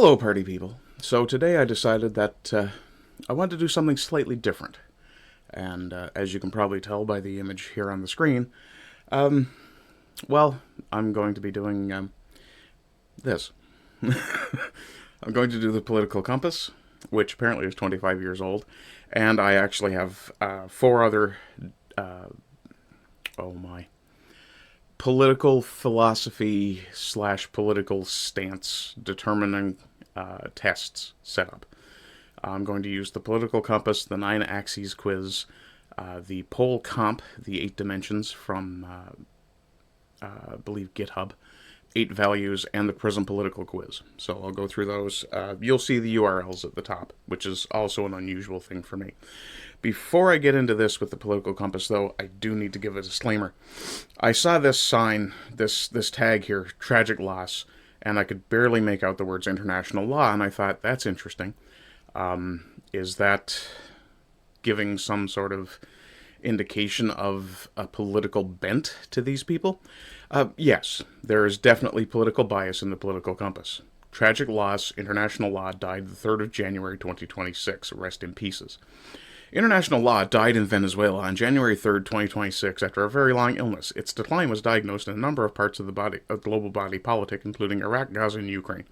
Hello, party people. So today I decided that I wanted to do something slightly different. And as you can probably tell by the image here on the screen, well, I'm going to be doing this. I'm going to do the political compass, which apparently is 25 years old. And I actually have four other, oh my, political philosophy / political stance determining tests set up. I'm going to use the political compass, the 9 axes quiz, the pole comp, the 8 dimensions from, I believe, GitHub, 8 values, and the prism political quiz. So I'll go through those. You'll see the URLs at the top, which is also an unusual thing for me. Before I get into this with the political compass, though, I do need to give a disclaimer. I saw this sign, this tag here, tragic loss, and I could barely make out the words international law, and I thought, that's interesting. Is that giving some sort of indication of a political bent to these people? Yes, there is definitely political bias in the political compass. Tragic loss, international law died the 3rd of January 2026. Rest in pieces. International law died in Venezuela on January 3rd, 2026, after a very long illness. Its decline was diagnosed in a number of parts of the global body politic, including Iraq, Gaza, and Ukraine.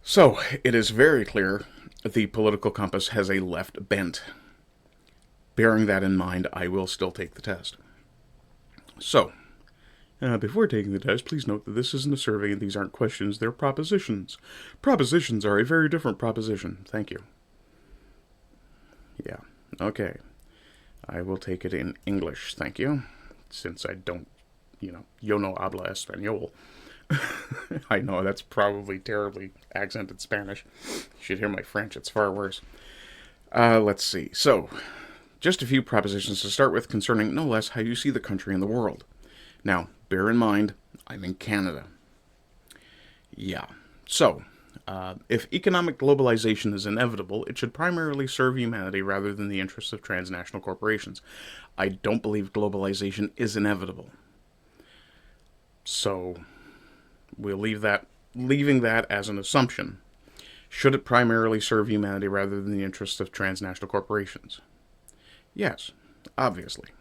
So, it is very clear the political compass has a left bent. Bearing that in mind, I will still take the test. So, before taking the test, please note that this isn't a survey and these aren't questions, they're propositions. Propositions are a very different proposition. Thank you. Yeah, okay. I will take it in English, thank you. Since I don't, yo no habla español. I know, that's probably terribly accented Spanish. You should hear my French, it's far worse. Let's see. So, just a few propositions to start with concerning no less how you see the country and the world. Now, bear in mind, I'm in Canada. Yeah. So, if economic globalization is inevitable, it should primarily serve humanity rather than the interests of transnational corporations. I don't believe globalization is inevitable. So, we'll leaving that as an assumption. Should it primarily serve humanity rather than the interests of transnational corporations? Yes, obviously.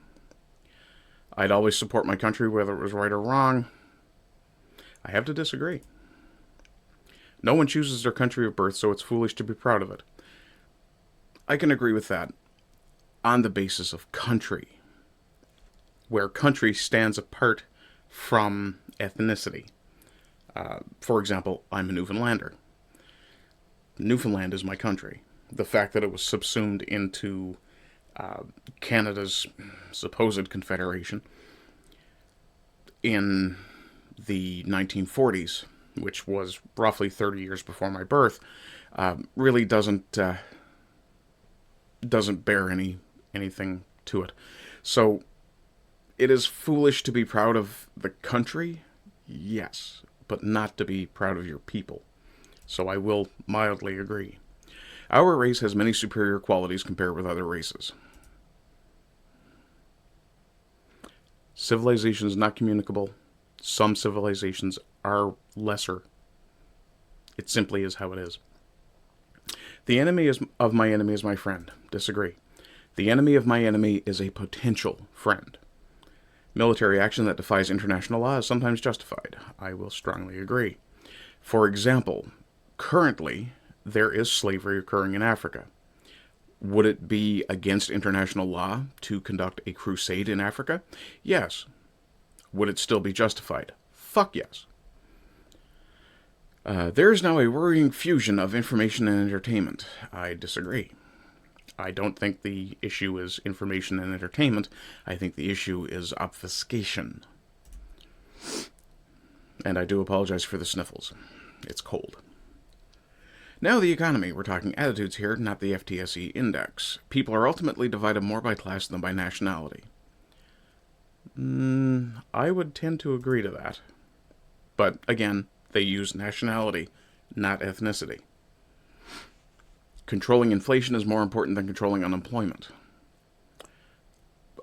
I'd always support my country whether it was right or wrong. I have to disagree. No one chooses their country of birth, so it's foolish to be proud of it. I can agree with that on the basis of country, where country stands apart from ethnicity. For example, I'm a Newfoundlander. Newfoundland is my country. The fact that it was subsumed into Canada's supposed confederation in the 1940s, which was roughly 30 years before my birth, really doesn't bear anything to it. So, it is foolish to be proud of the country, yes, but not to be proud of your people. So I will mildly agree. Our race has many superior qualities compared with other races. Civilization is not communicable. Some civilizations are lesser. It simply is how it is. The enemy of my enemy is my friend. Disagree. The enemy of my enemy is a potential friend. Military action that defies international law is sometimes justified. I will strongly agree. For example, currently, there is slavery occurring in Africa. Would it be against international law to conduct a crusade in Africa? Yes. Would it still be justified? Fuck yes. There is now a worrying fusion of information and entertainment. I disagree. I don't think the issue is information and entertainment. I think the issue is obfuscation. And I do apologize for the sniffles. It's cold. Now the economy. We're talking attitudes here, not the FTSE index. People are ultimately divided more by class than by nationality. I would tend to agree to that. But, again, they use nationality, not ethnicity. Controlling inflation is more important than controlling unemployment.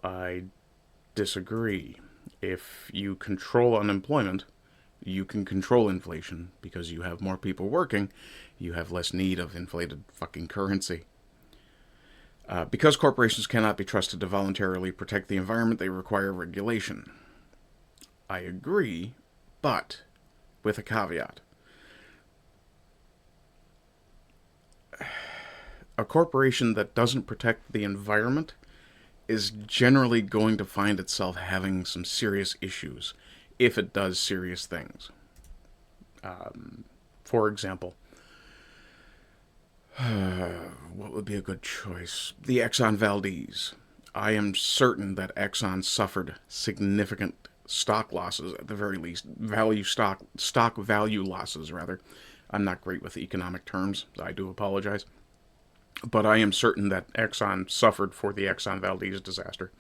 I disagree. If you control unemployment, you can control inflation because you have more people working, you have less need of inflated fucking currency. Because corporations cannot be trusted to voluntarily protect the environment, they require regulation. I agree, but with a caveat. A corporation that doesn't protect the environment is generally going to find itself having some serious issues if it does serious things. For example, what would be a good choice? The Exxon Valdez. I am certain that Exxon suffered significant stock losses, at the very least, stock value losses, rather. I'm not great with economic terms. I do apologize. But I am certain that Exxon suffered for the Exxon Valdez disaster,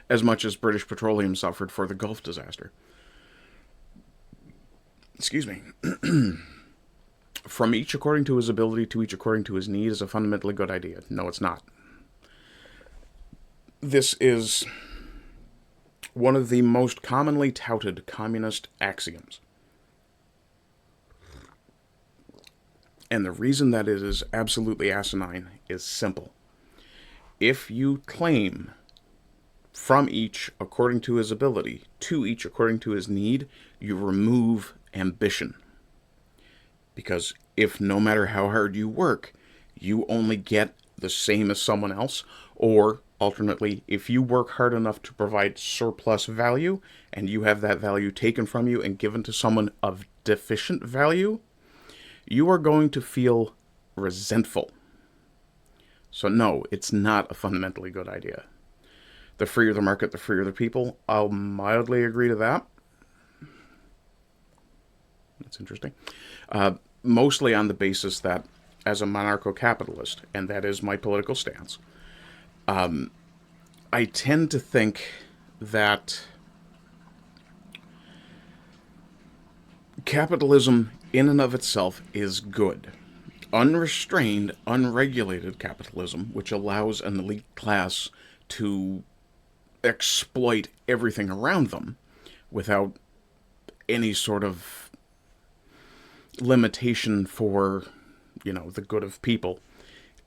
as much as British Petroleum suffered for the Gulf disaster. Excuse me. From each according to his ability to each according to his need is a fundamentally good idea. No, it's not. This is one of the most commonly touted communist axioms. And the reason that it is absolutely asinine is simple. If you claim from each according to his ability, to each according to his need, you remove ambition. Because if no matter how hard you work, you only get the same as someone else, or alternately, if you work hard enough to provide surplus value, and you have that value taken from you and given to someone of deficient value, you are going to feel resentful. So no, it's not a fundamentally good idea. The freer the market, the freer the people. I'll mildly agree to that. That's interesting. Mostly on the basis that, as a monarcho-capitalist, and that is my political stance, I tend to think that capitalism in and of itself is good. Unrestrained, unregulated capitalism, which allows an elite class to exploit everything around them without any sort of limitation for, the good of people,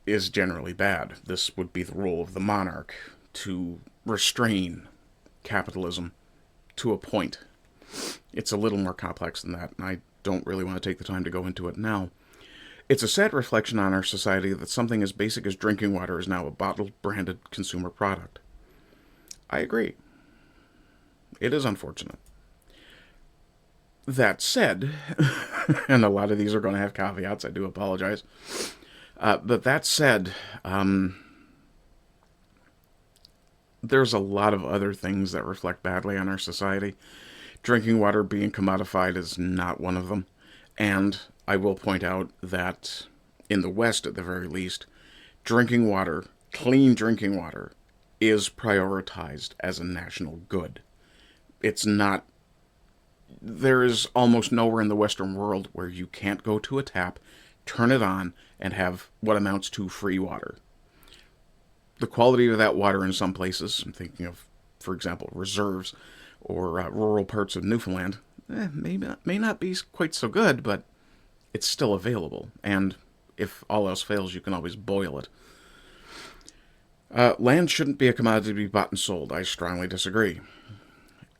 is generally bad. This would be the role of the monarch, to restrain capitalism to a point. It's a little more complex than that, and I don't really want to take the time to go into it now. It's a sad reflection on our society that something as basic as drinking water is now a bottled, branded consumer product. I agree. It is unfortunate. That said, and a lot of these are going to have caveats, I do apologize, but that said, there's a lot of other things that reflect badly on our society. Drinking water being commodified is not one of them. And I will point out that in the West, at the very least, drinking water, clean drinking water, is prioritized as a national good. It's not... There is almost nowhere in the Western world where you can't go to a tap, turn it on, and have what amounts to free water. The quality of that water in some places, I'm thinking of, for example, reserves or rural parts of Newfoundland, may not be quite so good, but it's still available. And if all else fails, you can always boil it. Land shouldn't be a commodity to be bought and sold. I strongly disagree.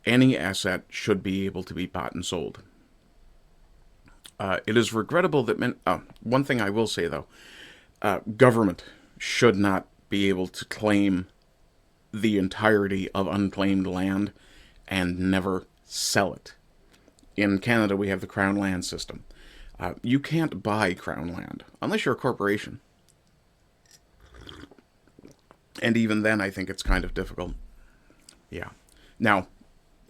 Any asset should be able to be bought and sold. It is regrettable that one thing I will say, though, government should not be able to claim the entirety of unclaimed land and never sell it. In Canada, we have the Crown Land system. You can't buy Crown land unless you're a corporation. And even then, I think it's kind of difficult. Yeah. Now,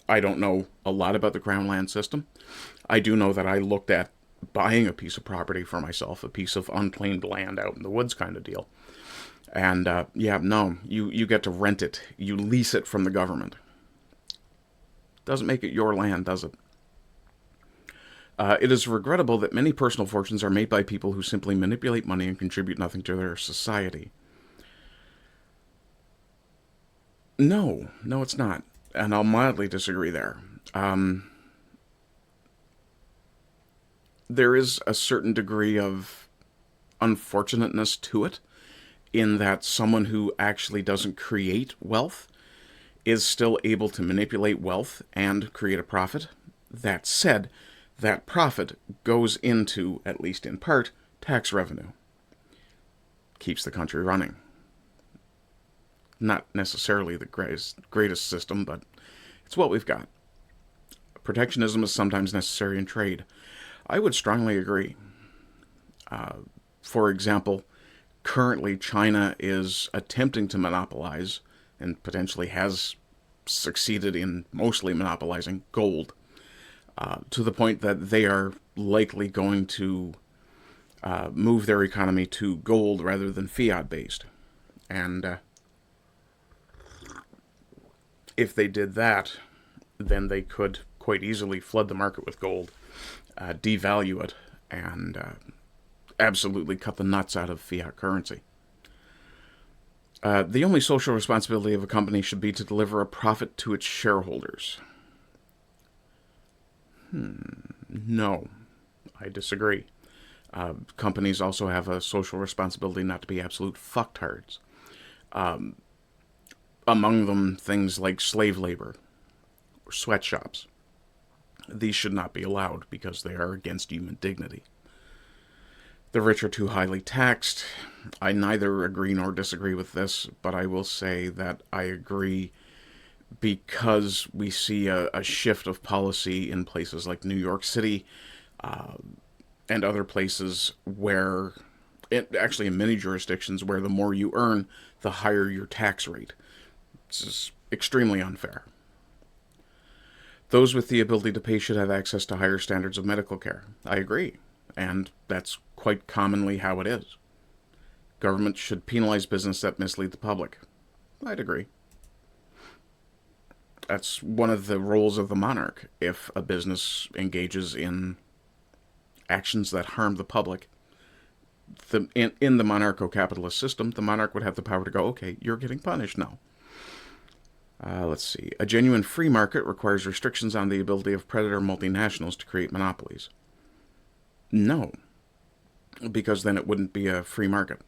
I don't know a lot about the Crown Land system. I do know that I looked at buying a piece of property for myself, a piece of unclaimed land out in the woods kind of deal. And, you get to rent it. You lease it from the government. Doesn't make it your land, does it? It is regrettable that many personal fortunes are made by people who simply manipulate money and contribute nothing to their society. No, it's not. And I'll mildly disagree there. there is a certain degree of unfortunateness to it, in that someone who actually doesn't create wealth is still able to manipulate wealth and create a profit. That said, that profit goes into, at least in part, tax revenue. Keeps the country running. Not necessarily the greatest system, but it's what we've got. Protectionism is sometimes necessary in trade. I would strongly agree. For example, currently China is attempting to monopolize, and potentially has succeeded in mostly monopolizing, gold, to the point that they are likely going to move their economy to gold rather than fiat-based. And if they did that, then they could quite easily flood the market with gold, devalue it, and absolutely cut the nuts out of fiat currency. The only social responsibility of a company should be to deliver a profit to its shareholders. No, I disagree. Companies also have a social responsibility not to be absolute fucktards. Among them, things like slave labor or sweatshops. These should not be allowed because they are against human dignity. The rich are too highly taxed. I neither agree nor disagree with this, but I will say that I agree because we see a shift of policy in places like New York City and other places where, actually in many jurisdictions, where the more you earn, the higher your tax rate. This is extremely unfair. Those with the ability to pay should have access to higher standards of medical care. I agree. And that's quite commonly how it is. Government should penalize business that mislead the public. I'd agree. That's one of the roles of the monarch. If a business engages in actions that harm the public, in the monarcho-capitalist system, the monarch would have the power to go, okay, you're getting punished now. Let's see. A genuine free market requires restrictions on the ability of predator multinationals to create monopolies. No, because then it wouldn't be a free market.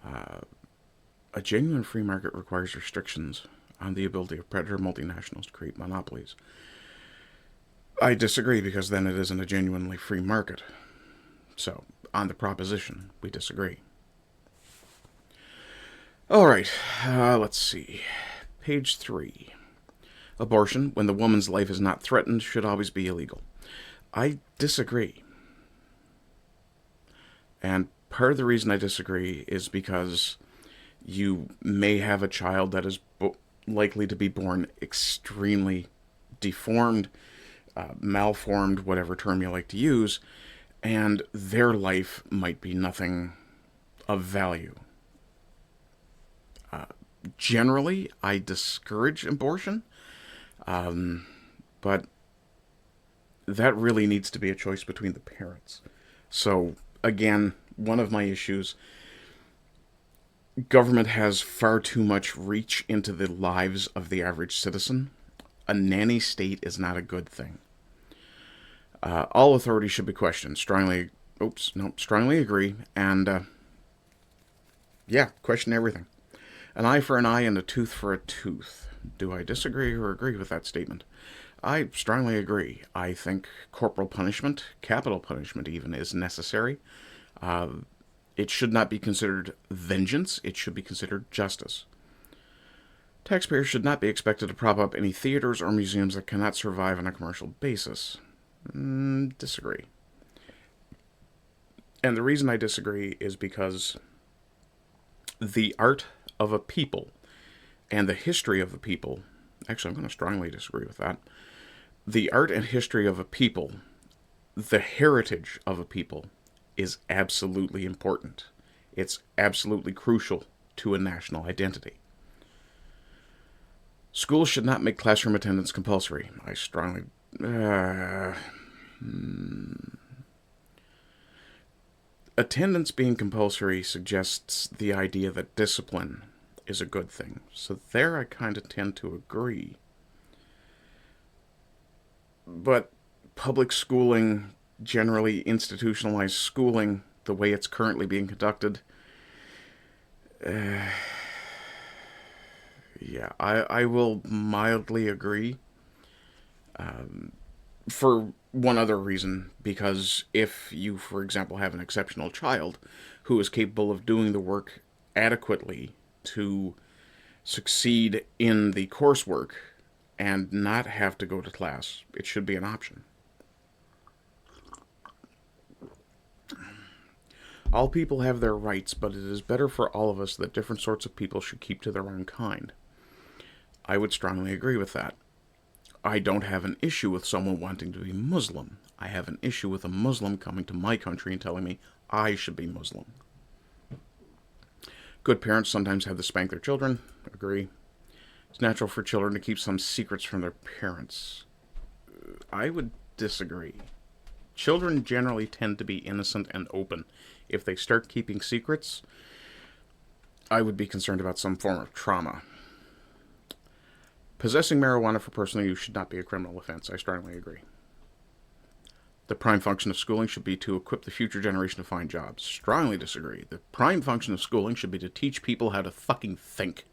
A genuine free market requires restrictions on the ability of predator multinationals to create monopolies. I disagree, because then it isn't a genuinely free market. So, on the proposition, we disagree. Alright, let's see. Page 3. Abortion, when the woman's life is not threatened, should always be illegal. I disagree. And part of the reason I disagree is because you may have a child that is likely to be born extremely deformed, malformed, whatever term you like to use, and their life might be nothing of value. Generally, I discourage abortion, but that really needs to be a choice between the parents. So, again, one of my issues, government has far too much reach into the lives of the average citizen. A nanny state is not a good thing. All authority should be questioned. Strongly agree. And, question everything. An eye for an eye and a tooth for a tooth. Do I disagree or agree with that statement? I strongly agree. I think corporal punishment, capital punishment even, is necessary. It should not be considered vengeance. It should be considered justice. Taxpayers should not be expected to prop up any theaters or museums that cannot survive on a commercial basis. Disagree. And the reason I disagree is because the art of a people and the history of a people, actually I'm going to strongly disagree with that. The art and history of a people, the heritage of a people, is absolutely important. It's absolutely crucial to a national identity. Schools should not make classroom attendance compulsory. I strongly... Attendance being compulsory suggests the idea that discipline is a good thing. So there I kind of tend to agree. But public schooling generally institutionalized schooling, the way it's currently being conducted, yeah, I will mildly agree. For one other reason, because if you, for example, have an exceptional child who is capable of doing the work adequately to succeed in the coursework and not have to go to class, it should be an option. All people have their rights, but it is better for all of us that different sorts of people should keep to their own kind. I would strongly agree with that. I don't have an issue with someone wanting to be Muslim. I have an issue with a Muslim coming to my country and telling me I should be Muslim. Good parents sometimes have to spank their children. Agree. It's natural for children to keep some secrets from their parents. I would disagree. Children generally tend to be innocent and open. If they start keeping secrets, I would be concerned about some form of trauma. Possessing marijuana for personal use should not be a criminal offense. I strongly agree. The prime function of schooling should be to equip the future generation to find jobs. Strongly disagree. The prime function of schooling should be to teach people how to fucking think.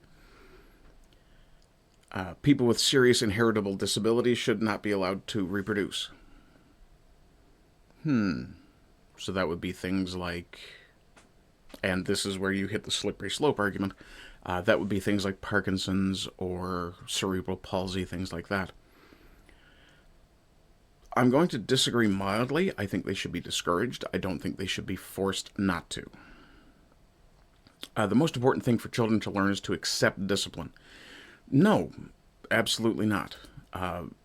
People with serious inheritable disabilities should not be allowed to reproduce. So that would be things like, and this is where you hit the slippery slope argument, that would be things like Parkinson's or cerebral palsy, things like that. I'm going to disagree mildly. I think they should be discouraged. I don't think they should be forced not to. The most important thing for children to learn is to accept discipline. No, absolutely not.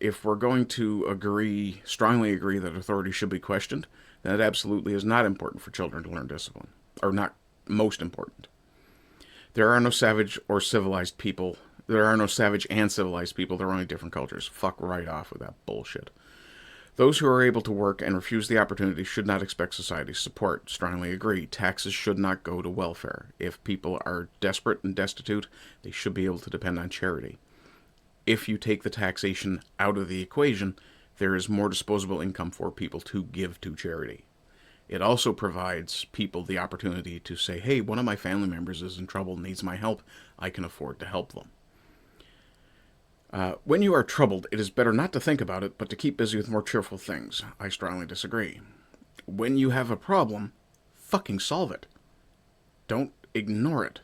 If we're going to strongly agree that authority should be questioned, then it absolutely is not important for children to learn discipline. Or not most important. There are no savage or civilized people. There are no savage and civilized people. There are only different cultures. Fuck right off with that bullshit. Those who are able to work and refuse the opportunity should not expect society's support. Strongly agree. Taxes should not go to welfare. If people are desperate and destitute, they should be able to depend on charity. If you take the taxation out of the equation, there is more disposable income for people to give to charity. It also provides people the opportunity to say, hey, one of my family members is in trouble, needs my help. I can afford to help them. When you are troubled, it is better not to think about it, but to keep busy with more cheerful things. I strongly disagree. When you have a problem, fucking solve it. Don't ignore it.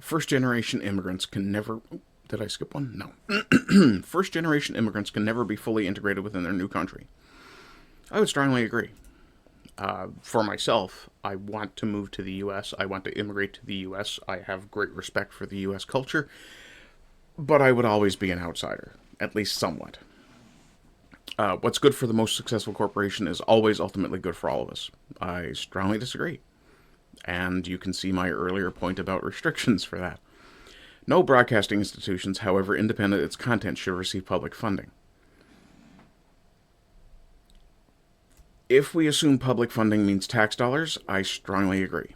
First-generation immigrants can never... Did I skip one? No. First-generation immigrants can never be fully integrated within their new country. I would strongly agree. For myself, I want to move to the U.S. I want to immigrate to the U.S. I have great respect for the U.S. culture. But I would always be an outsider, at least somewhat. What's good for the most successful corporation is always ultimately good for all of us. I strongly disagree. And you can see my earlier point about restrictions for that. No broadcasting institutions, however independent its content, should receive public funding. If we assume public funding means tax dollars, I strongly agree.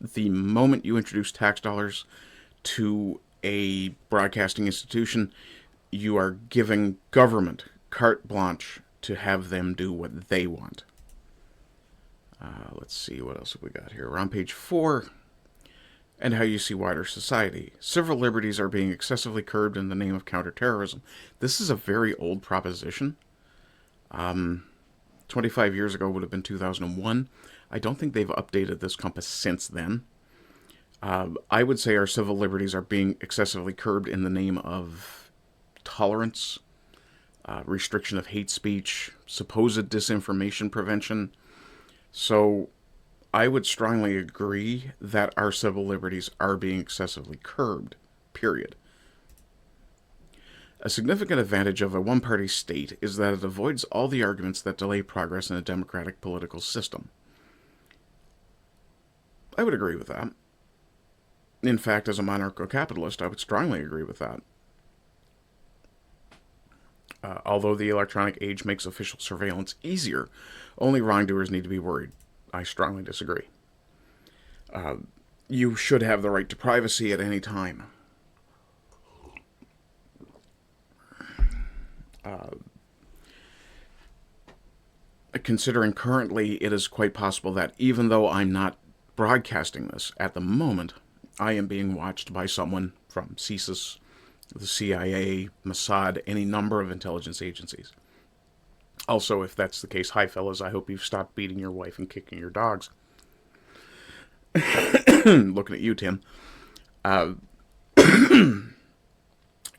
The moment you introduce tax dollars to a broadcasting institution, you are giving government carte blanche to have them do what they want. Let's see, what else have we got here? We're on page 4. And how you see wider society. Civil liberties are being excessively curbed in the name of counterterrorism. This is a very old proposition. 25 years ago would have been 2001. I don't think they've updated this compass since then. I would say our civil liberties are being excessively curbed in the name of tolerance, restriction of hate speech, supposed disinformation prevention. So I would strongly agree that our civil liberties are being excessively curbed, period. A significant advantage of a one-party state is that it avoids all the arguments that delay progress in a democratic political system. I would agree with that. In fact, as a monarcho-capitalist, I would strongly agree with that. Although the electronic age makes official surveillance easier, only wrongdoers need to be worried. I strongly disagree. You should have the right to privacy at any time. considering currently it is quite possible that even though I'm not broadcasting this at the moment, I am being watched by someone from CSIS, the CIA, Mossad, any number of intelligence agencies. Also, if that's the case, hi fellas, I hope you've stopped beating your wife and kicking your dogs. Looking at you, Tim.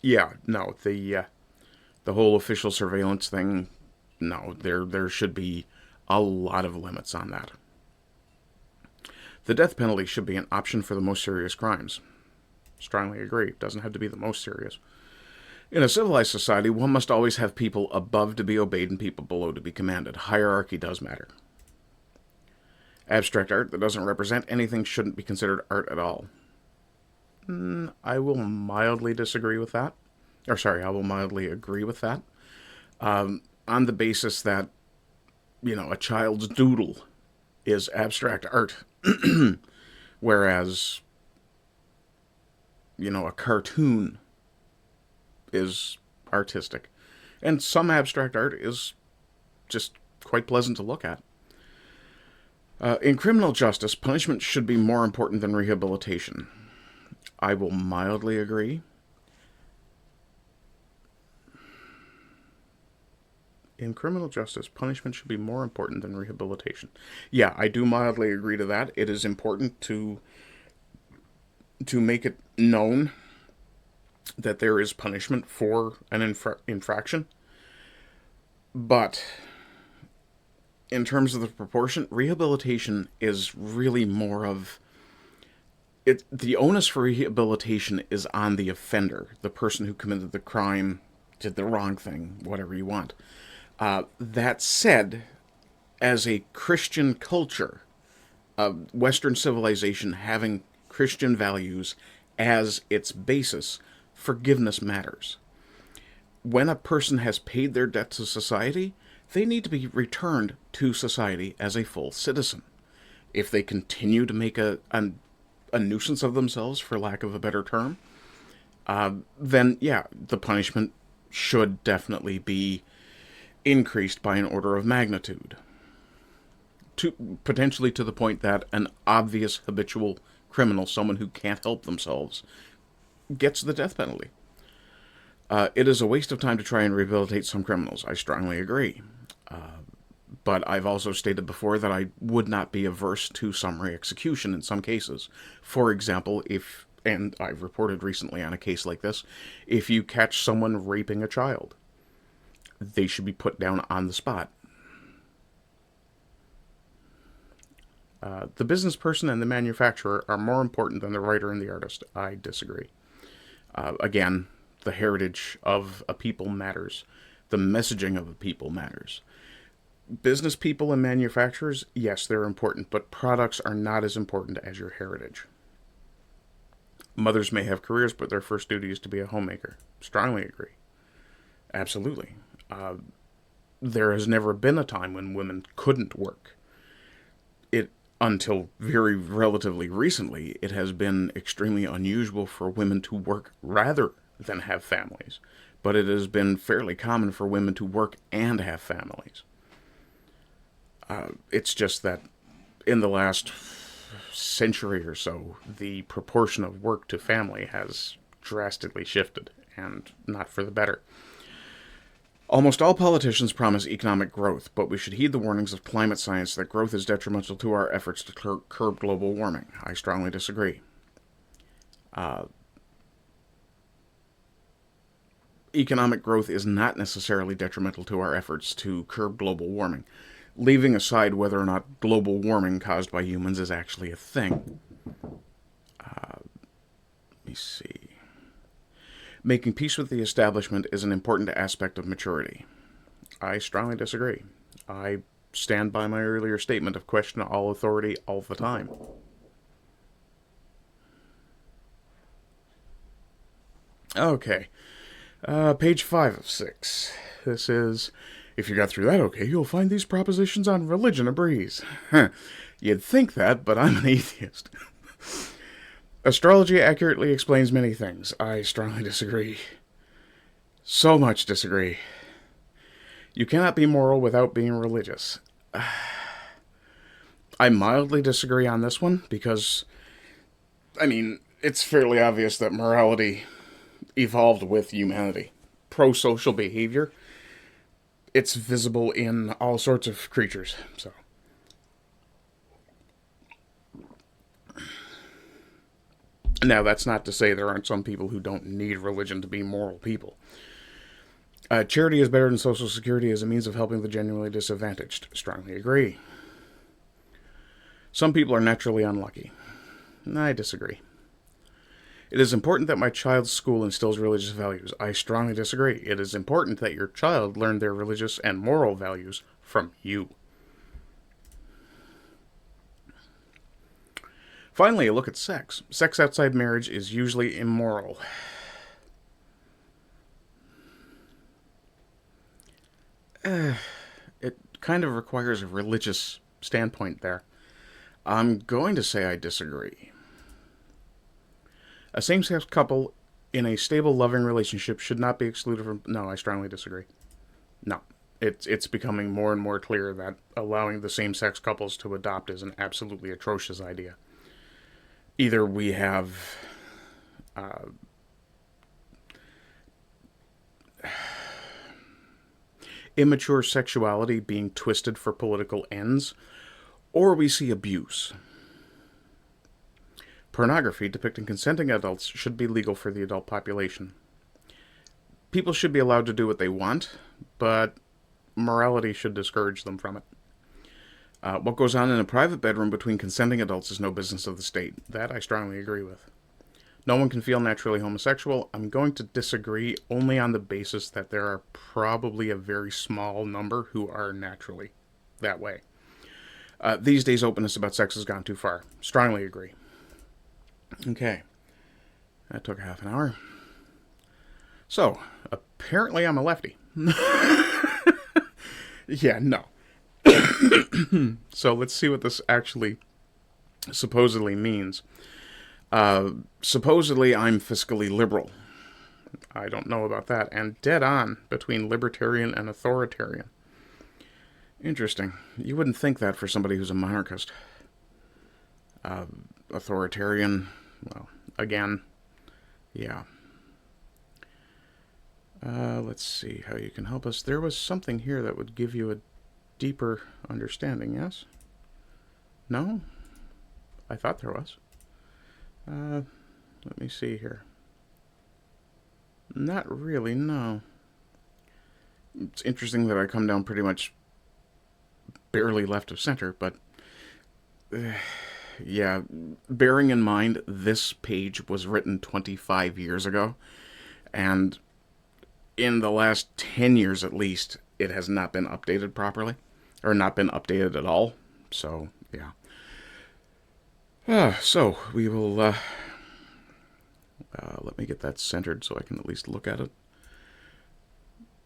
Yeah, no, the whole official surveillance thing, no, there should be a lot of limits on that. The death penalty should be an option for the most serious crimes. Strongly agree. It doesn't have to be the most serious. In a civilized society, one must always have people above to be obeyed and people below to be commanded. Hierarchy does matter. Abstract art that doesn't represent anything shouldn't be considered art at all. I will mildly disagree with that. I will mildly agree with that. On the basis that, a child's doodle is abstract art. Whereas, a cartoon is artistic. And some abstract art is just quite pleasant to look at. In criminal justice, punishment should be more important than rehabilitation. I will mildly agree. In criminal justice, punishment should be more important than rehabilitation. Yeah, I do mildly agree to that. It is important to make it known that there is punishment for an infraction. But in terms of the proportion, rehabilitation is really more of it. The onus for rehabilitation is on the offender, the person who committed the crime, did the wrong thing, whatever you want. That said, as a Christian culture, Western civilization having Christian values as its basis, forgiveness matters. When a person has paid their debt to society, they need to be returned to society as a full citizen. If they continue to make a nuisance of themselves, for lack of a better term, then yeah, the punishment should definitely be increased by an order of magnitude. Potentially to the point that an obvious habitual criminal, someone who can't help themselves, gets the death penalty. It is a waste of time to try and rehabilitate some criminals. I strongly agree. But I've also stated before that I would not be averse to summary execution in some cases. For example, and I've reported recently on a case like this, if you catch someone raping a child, they should be put down on the spot. The business person and the manufacturer are more important than the writer and the artist. I disagree. Again, the heritage of a people matters. The messaging of a people matters. Business people and manufacturers, yes, they're important, but products are not as important as your heritage. Mothers may have careers, but their first duty is to be a homemaker. Strongly agree. Absolutely. There has never been a time when women couldn't work. Until very relatively recently, it has been extremely unusual for women to work rather than have families. But it has been fairly common for women to work and have families. It's just that in the last century or so, the proportion of work to family has drastically shifted, and not for the better. Almost all politicians promise economic growth, but we should heed the warnings of climate science that growth is detrimental to our efforts to curb global warming. I strongly disagree. Economic growth is not necessarily detrimental to our efforts to curb global warming, leaving aside whether or not global warming caused by humans is actually a thing. Let me see. Making peace with the establishment is an important aspect of maturity. I strongly disagree. I stand by my earlier statement of question all authority all the time. Okay. Page 5 of 6. This is, if you got through that okay, you'll find these propositions on religion a breeze. You'd think that, but I'm an atheist. Astrology accurately explains many things. I strongly disagree. So much disagree. You cannot be moral without being religious. I mildly disagree on this one because, I mean, it's fairly obvious that morality evolved with humanity. Pro-social behavior, it's visible in all sorts of creatures. So, now that's not to say there aren't some people who don't need religion to be moral people. Charity is better than social security as a means of helping the genuinely disadvantaged. Strongly agree. Some people are naturally unlucky. I disagree. It is important that my child's school instills religious values. I strongly disagree. It is important that your child learn their religious and moral values from you. Finally, a look at sex. Sex outside marriage is usually immoral. It kind of requires a religious standpoint there. I'm going to say I disagree. A same-sex couple in a stable, loving relationship should not be excluded from... No, I strongly disagree. No. It's becoming more and more clear that allowing the same-sex couples to adopt is an absolutely atrocious idea. Either we have... immature sexuality being twisted for political ends, or we see abuse. Pornography depicting consenting adults should be legal for the adult population. People should be allowed to do what they want, but morality should discourage them from it. What goes on in a private bedroom between consenting adults is no business of the state. That I strongly agree with. No one can feel naturally homosexual. I'm going to disagree only on the basis that there are probably a very small number who are naturally that way. These days, openness about sex has gone too far. Strongly agree. Okay. That took half an hour. So, apparently I'm a lefty. Yeah, no. So let's see what this actually supposedly means. Supposedly I'm fiscally liberal. I don't know about that. And dead on between libertarian and authoritarian. Interesting. You wouldn't think that for somebody who's a monarchist. Authoritarian, well, again, yeah. Let's see how you can help us. There was something here that would give you a deeper understanding, yes? No? I thought there was. Let me see here. Not really, no. It's interesting that I come down pretty much barely left of center, but yeah, bearing in mind this page was written 25 years ago, and in the last 10 years at least, it has not been updated properly, or not been updated at all, so yeah. So we will, let me get that centered so I can at least look at it.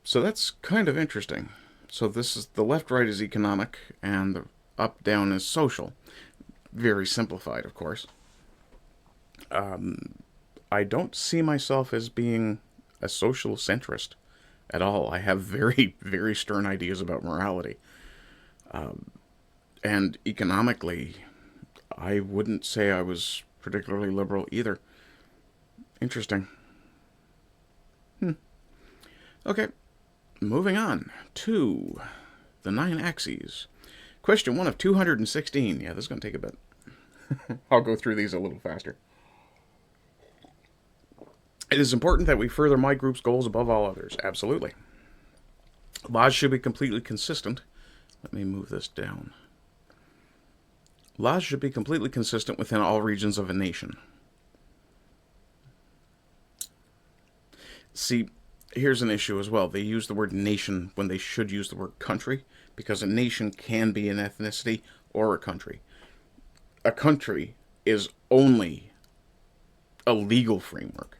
So that's kind of interesting. So this is, the left-right is economic, and the up-down is social. Very simplified, of course. I don't see myself as being a social centrist at all. I have very, very stern ideas about morality. And economically, I wouldn't say I was particularly liberal either. Interesting. Okay, moving on to the 9 axes. Question 1 of 216. Yeah, this is going to take a bit. I'll go through these a little faster. It is important that we further my group's goals above all others. Absolutely. Laws should be completely consistent. Let me move this down. Laws should be completely consistent within all regions of a nation. See, here's an issue as well. They use the word nation when they should use the word country, because a nation can be an ethnicity or a country. A country is only a legal framework.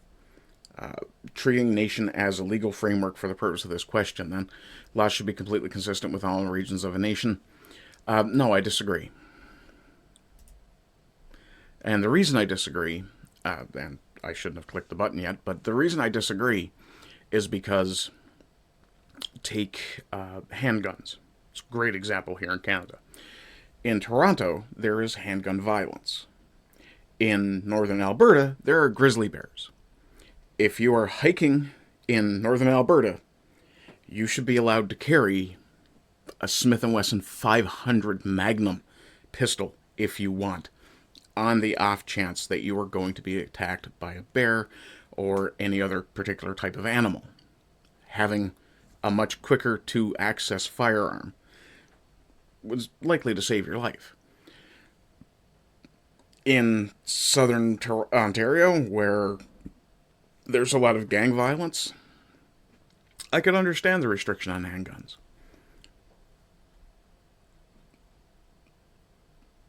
Treating nation as a legal framework for the purpose of this question, then, laws should be completely consistent with all regions of a nation. No, I disagree. And the reason I disagree, and I shouldn't have clicked the button yet, but the reason I disagree is because Take handguns. It's a great example here in Canada. In Toronto, there is handgun violence. In northern Alberta, there are grizzly bears. If you are hiking in northern Alberta, you should be allowed to carry a Smith & Wesson 500 Magnum pistol if you want, on the off chance that you are going to be attacked by a bear or any other particular type of animal. Having a much quicker to access firearm was likely to save your life. In southern Ontario, where there's a lot of gang violence, I could understand the restriction on handguns.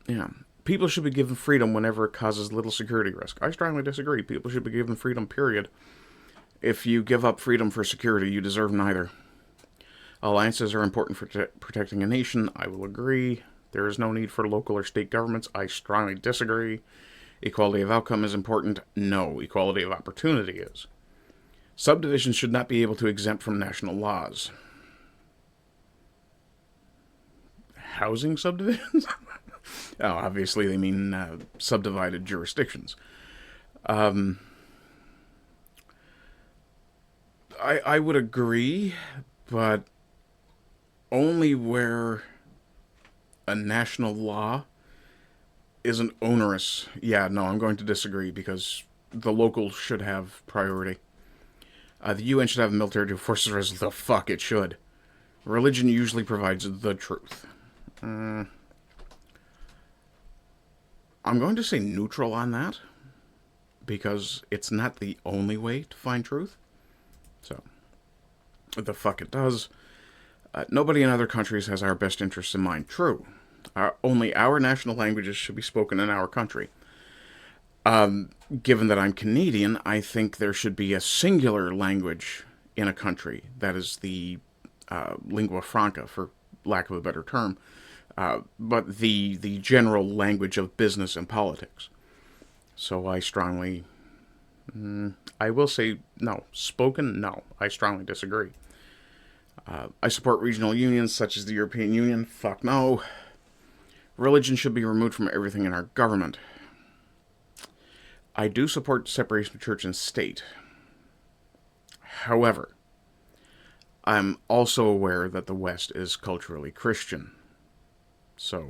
Yeah. People should be given freedom whenever it causes little security risk. I strongly disagree. People should be given freedom, period. If you give up freedom for security, you deserve neither. Alliances are important for protecting a nation. I will agree. There is no need for local or state governments. I strongly disagree. Equality of outcome is important. No. Equality of opportunity is. Subdivisions should not be able to exempt from national laws. Housing subdivisions? Oh, obviously they mean subdivided jurisdictions. I would agree, but only where a national law isn't onerous. Yeah, no, I'm going to disagree because the local should have priority. The UN should have military forces as the fuck it should. Religion usually provides the truth. I'm going to say neutral on that, because it's not the only way to find truth. So, the fuck it does. Nobody in other countries has our best interests in mind. True. Only our national languages should be spoken in our country. Given that I'm Canadian, I think there should be a singular language in a country. That is the lingua franca, for lack of a better term. But the general language of business and politics. So I strongly... I will say no. Spoken, no. I strongly disagree. I support regional unions such as the European Union. Fuck no. Religion should be removed from everything in our government. I do support separation of church and state. However, I'm also aware that the West is culturally Christian. So,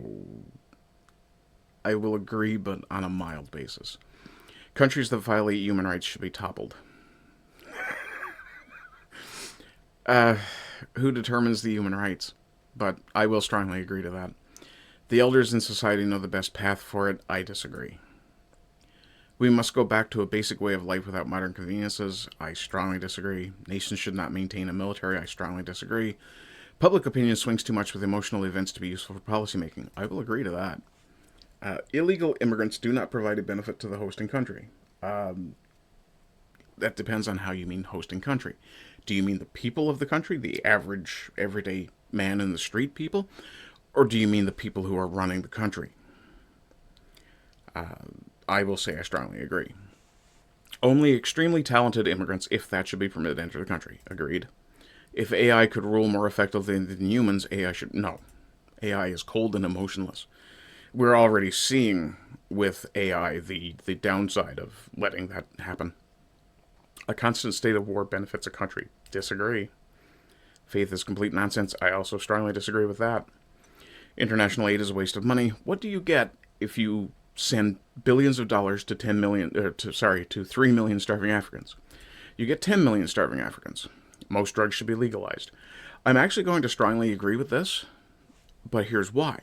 I will agree, but on a mild basis. Countries that violate human rights should be toppled. Who determines the human rights? But I will strongly agree to that. The elders in society know the best path for it. I disagree. We must go back to a basic way of life without modern conveniences. I strongly disagree. Nations should not maintain a military. I strongly disagree. Public opinion swings too much with emotional events to be useful for policymaking. I will agree to that. Illegal immigrants do not provide a benefit to the hosting country. That depends on how you mean hosting country. Do you mean the people of the country, the average, everyday man in the street people? Or do you mean the people who are running the country? I will say I strongly agree. Only extremely talented immigrants, if that should be permitted, enter the country. Agreed. If AI could rule more effectively than humans, AI should... No. AI is cold and emotionless. We're already seeing with AI the downside of letting that happen. A constant state of war benefits a country. Disagree. Faith is complete nonsense. I also strongly disagree with that. International aid is a waste of money. What do you get if you send billions of dollars to 3 million starving Africans? You get 10 million starving Africans. Most drugs should be legalized. I'm actually going to strongly agree with this, but here's why.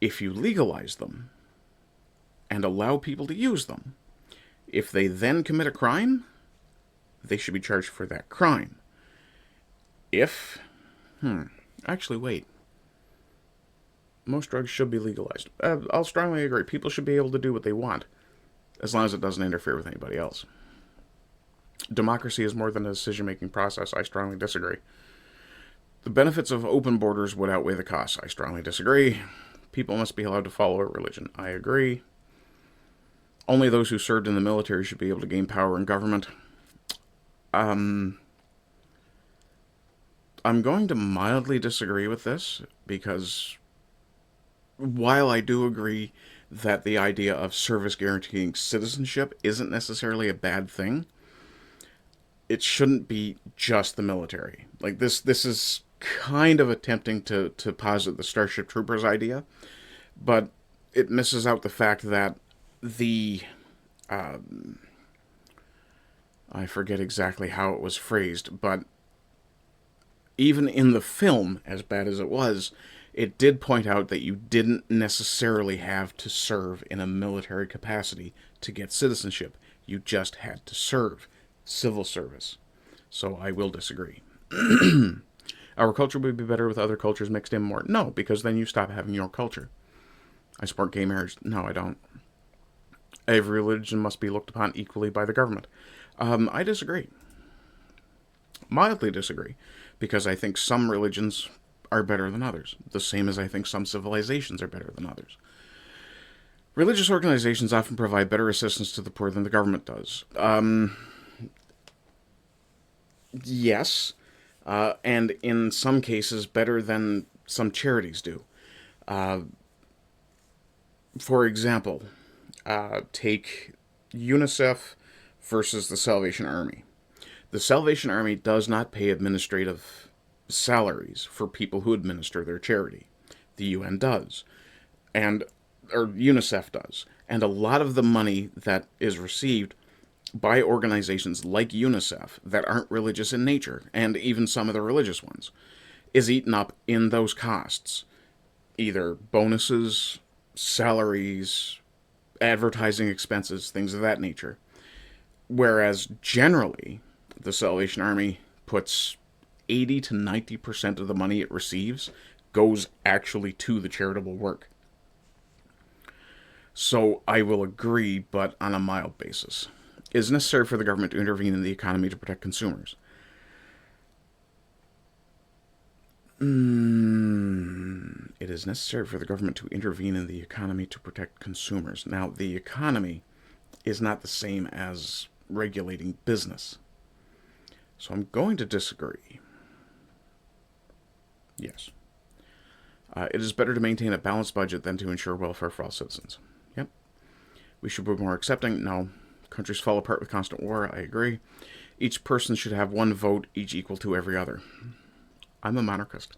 If you legalize them and allow people to use them, if they then commit a crime, they should be charged for that crime. Actually, wait. Most drugs should be legalized. I'll strongly agree. People should be able to do what they want, as long as it doesn't interfere with anybody else. Democracy is more than a decision-making process. I strongly disagree. The benefits of open borders would outweigh the costs. I strongly disagree. People must be allowed to follow a religion. I agree. Only those who served in the military should be able to gain power in government. I'm going to mildly disagree with this, because while I do agree that the idea of service guaranteeing citizenship isn't necessarily a bad thing, it shouldn't be just the military. Like, this is kind of attempting to posit the Starship Troopers idea, but it misses out the fact that the I forget exactly how it was phrased, but even in the film, as bad as it was, it did point out that you didn't necessarily have to serve in a military capacity to get citizenship. You just had to serve. Civil service. So I will disagree. Our culture would be better with other cultures mixed in more. No, because then you stop having your culture. I support gay marriage. No, I don't. Every religion must be looked upon equally by the government. I disagree. Mildly disagree. Because I think some religions are better than others. The same as I think some civilizations are better than others. Religious organizations often provide better assistance to the poor than the government does. Yes. And in some cases, better than some charities do. For example, take UNICEF versus the Salvation Army. The Salvation Army does not pay administrative salaries for people who administer their charity. The UN does. Or UNICEF does. And a lot of the money that is received by organizations like UNICEF that aren't religious in nature, and even some of the religious ones, is eaten up in those costs. Either bonuses, salaries, advertising expenses, things of that nature. Whereas generally, the Salvation Army puts 80 to 90% of the money it receives goes actually to the charitable work. So I will agree, but on a mild basis. It is necessary for the government to intervene in the economy to protect consumers. It is necessary for the government to intervene in the economy to protect consumers. Now, the economy is not the same as regulating business. So I'm going to disagree. Yes. It is better to maintain a balanced budget than to ensure welfare for all citizens. Yep. We should be more accepting. No. Countries fall apart with constant war. I agree. Each person should have one vote, each equal to every other. I'm a monarchist.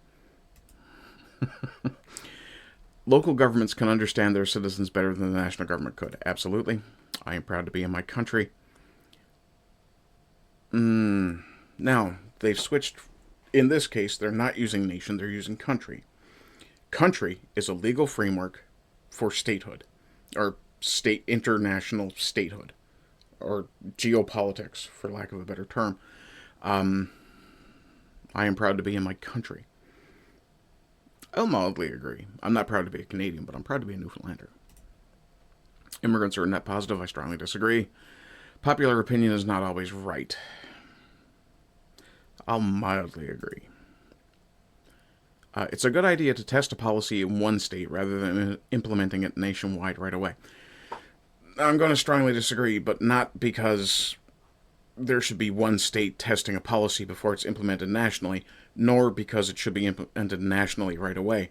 Local governments can understand their citizens better than the national government could. Absolutely. I am proud to be in my country. Now, they've switched. In this case, they're not using nation, they're using country. Country is a legal framework for statehood, or international statehood, or geopolitics, for lack of a better term. I am proud to be in my country. I'll mildly agree. I'm not proud to be a Canadian, but I'm proud to be a Newfoundlander. Immigrants are net positive. I strongly disagree. Popular opinion is not always right. I'll mildly agree. It's a good idea to test a policy in one state rather than implementing it nationwide right away. I'm going to strongly disagree, but not because there should be one state testing a policy before it's implemented nationally, nor because it should be implemented nationally right away.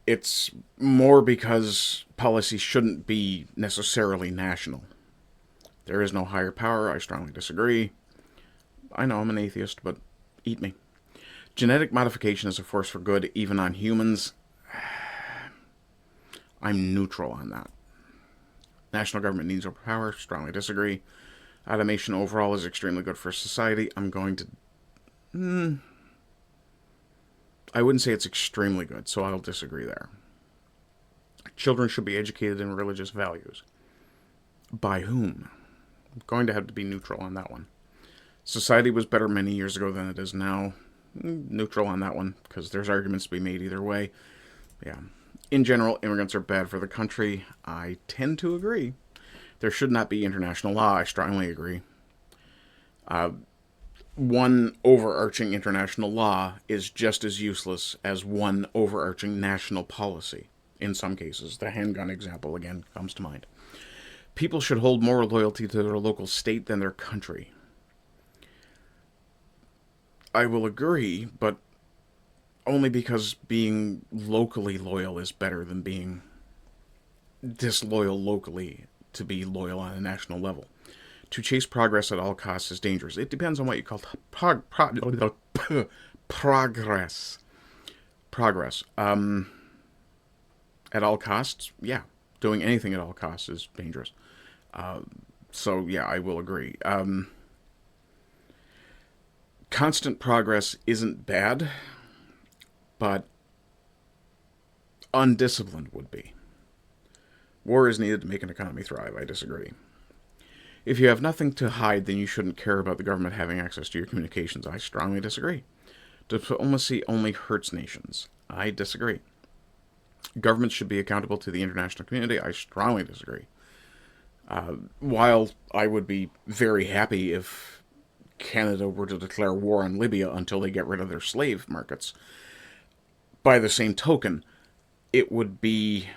It's more because policy shouldn't be necessarily national. There is no higher power. I strongly disagree. I know I'm an atheist, but eat me. Genetic modification is a force for good, even on humans. I'm neutral on that. National government needs more power. Strongly disagree. Automation overall is extremely good for society. I'm going to... I wouldn't say it's extremely good, so I'll disagree there. Children should be educated in religious values. By whom? I'm going to have to be neutral on that one. Society was better many years ago than it is now. Neutral on that one, because there's arguments to be made either way. Yeah. In general, immigrants are bad for the country. I tend to agree. There should not be international law. I strongly agree. One overarching international law is just as useless as one overarching national policy. In some cases, the handgun example again comes to mind. People should hold more loyalty to their local state than their country. I will agree, but only because being locally loyal is better than being disloyal locally to be loyal on a national level. To chase progress at all costs is dangerous. It depends on what you call progress. Progress. At all costs, yeah. Doing anything at all costs is dangerous. So, yeah, I will agree. Constant progress isn't bad, but undisciplined would be. War is needed to make an economy thrive. I disagree. If you have nothing to hide, then you shouldn't care about the government having access to your communications. I strongly disagree. Diplomacy only hurts nations. I disagree. Governments should be accountable to the international community. I strongly disagree. While I would be very happy if Canada were to declare war on Libya until they get rid of their slave markets, by the same token, it would be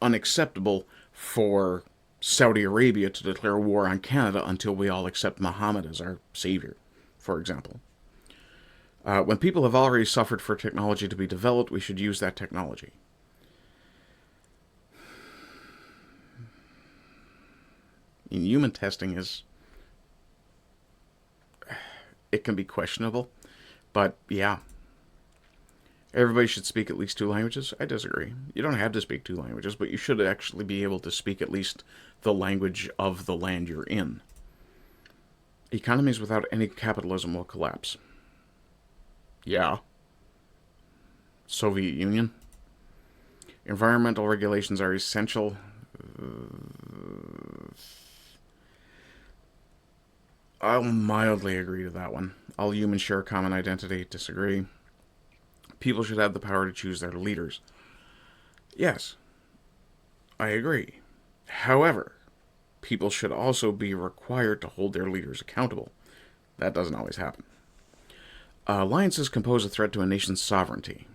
unacceptable for Saudi Arabia to declare war on Canada until we all accept Muhammad as our savior, for example. When people have already suffered for technology to be developed, we should use that technology. Human testing it can be questionable, but yeah. Everybody should speak at least 2 languages. I disagree. You don't have to speak 2 languages, but you should actually be able to speak at least the language of the land you're in. Economies without any capitalism will collapse. Yeah. Soviet Union. Environmental regulations are essential. I'll mildly agree to that one. All humans share a common identity. Disagree. People should have the power to choose their leaders. Yes, I agree. However, people should also be required to hold their leaders accountable. That doesn't always happen. Alliances compose a threat to a nation's sovereignty.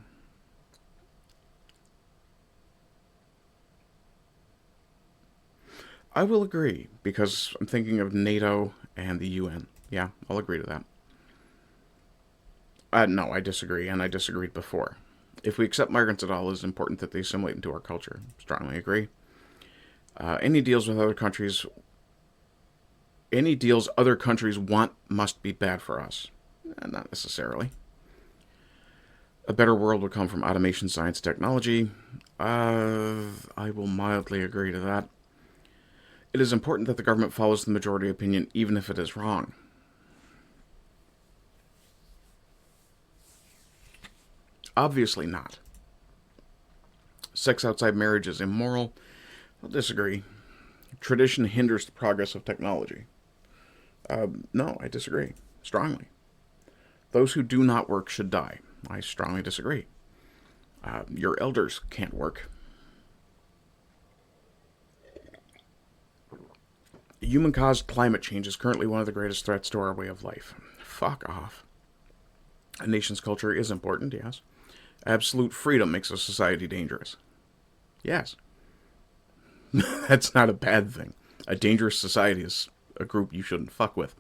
I will agree, because I'm thinking of NATO and the UN. Yeah, I'll agree to that. No, I disagree, and I disagreed before. If we accept migrants at all, it is important that they assimilate into our culture. Strongly agree. Any deals other countries want must be bad for us. Not necessarily. A better world will come from automation, science, technology. I will mildly agree to that. It is important that the government follows the majority opinion, even if it is wrong. Obviously not. Sex outside marriage is immoral. I'll disagree. Tradition hinders the progress of technology. No, I disagree. Strongly. Those who do not work should die. I strongly disagree. Your elders can't work. Human-caused climate change is currently one of the greatest threats to our way of life. Fuck off. A nation's culture is important, yes. Absolute freedom makes a society dangerous. Yes. That's not a bad thing. A dangerous society is a group you shouldn't fuck with.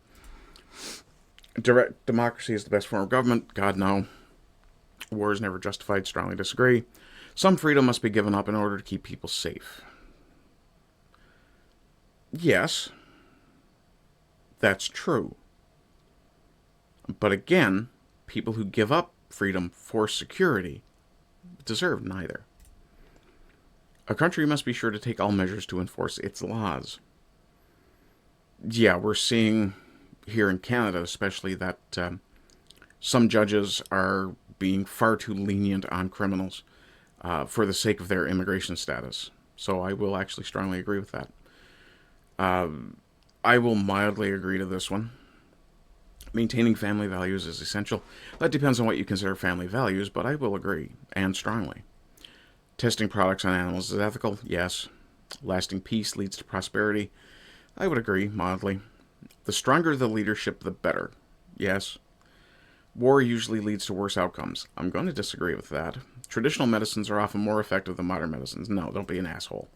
Direct democracy is the best form of government. God, no. War is never justified. Strongly disagree. Some freedom must be given up in order to keep people safe. Yes. That's true. But again, people who give up freedom for security deserve neither. A country must be sure to take all measures to enforce its laws. Yeah, we're seeing here in Canada especially that some judges are being far too lenient on criminals for the sake of their immigration status. So I will actually strongly agree with that. I will mildly agree to this one. Maintaining family values is essential. That depends on what you consider family values, but I will agree, and strongly. Testing products on animals is ethical? Yes. Lasting peace leads to prosperity? I would agree, mildly. The stronger the leadership, the better? Yes. War usually leads to worse outcomes? I'm going to disagree with that. Traditional medicines are often more effective than modern medicines. No, don't be an asshole.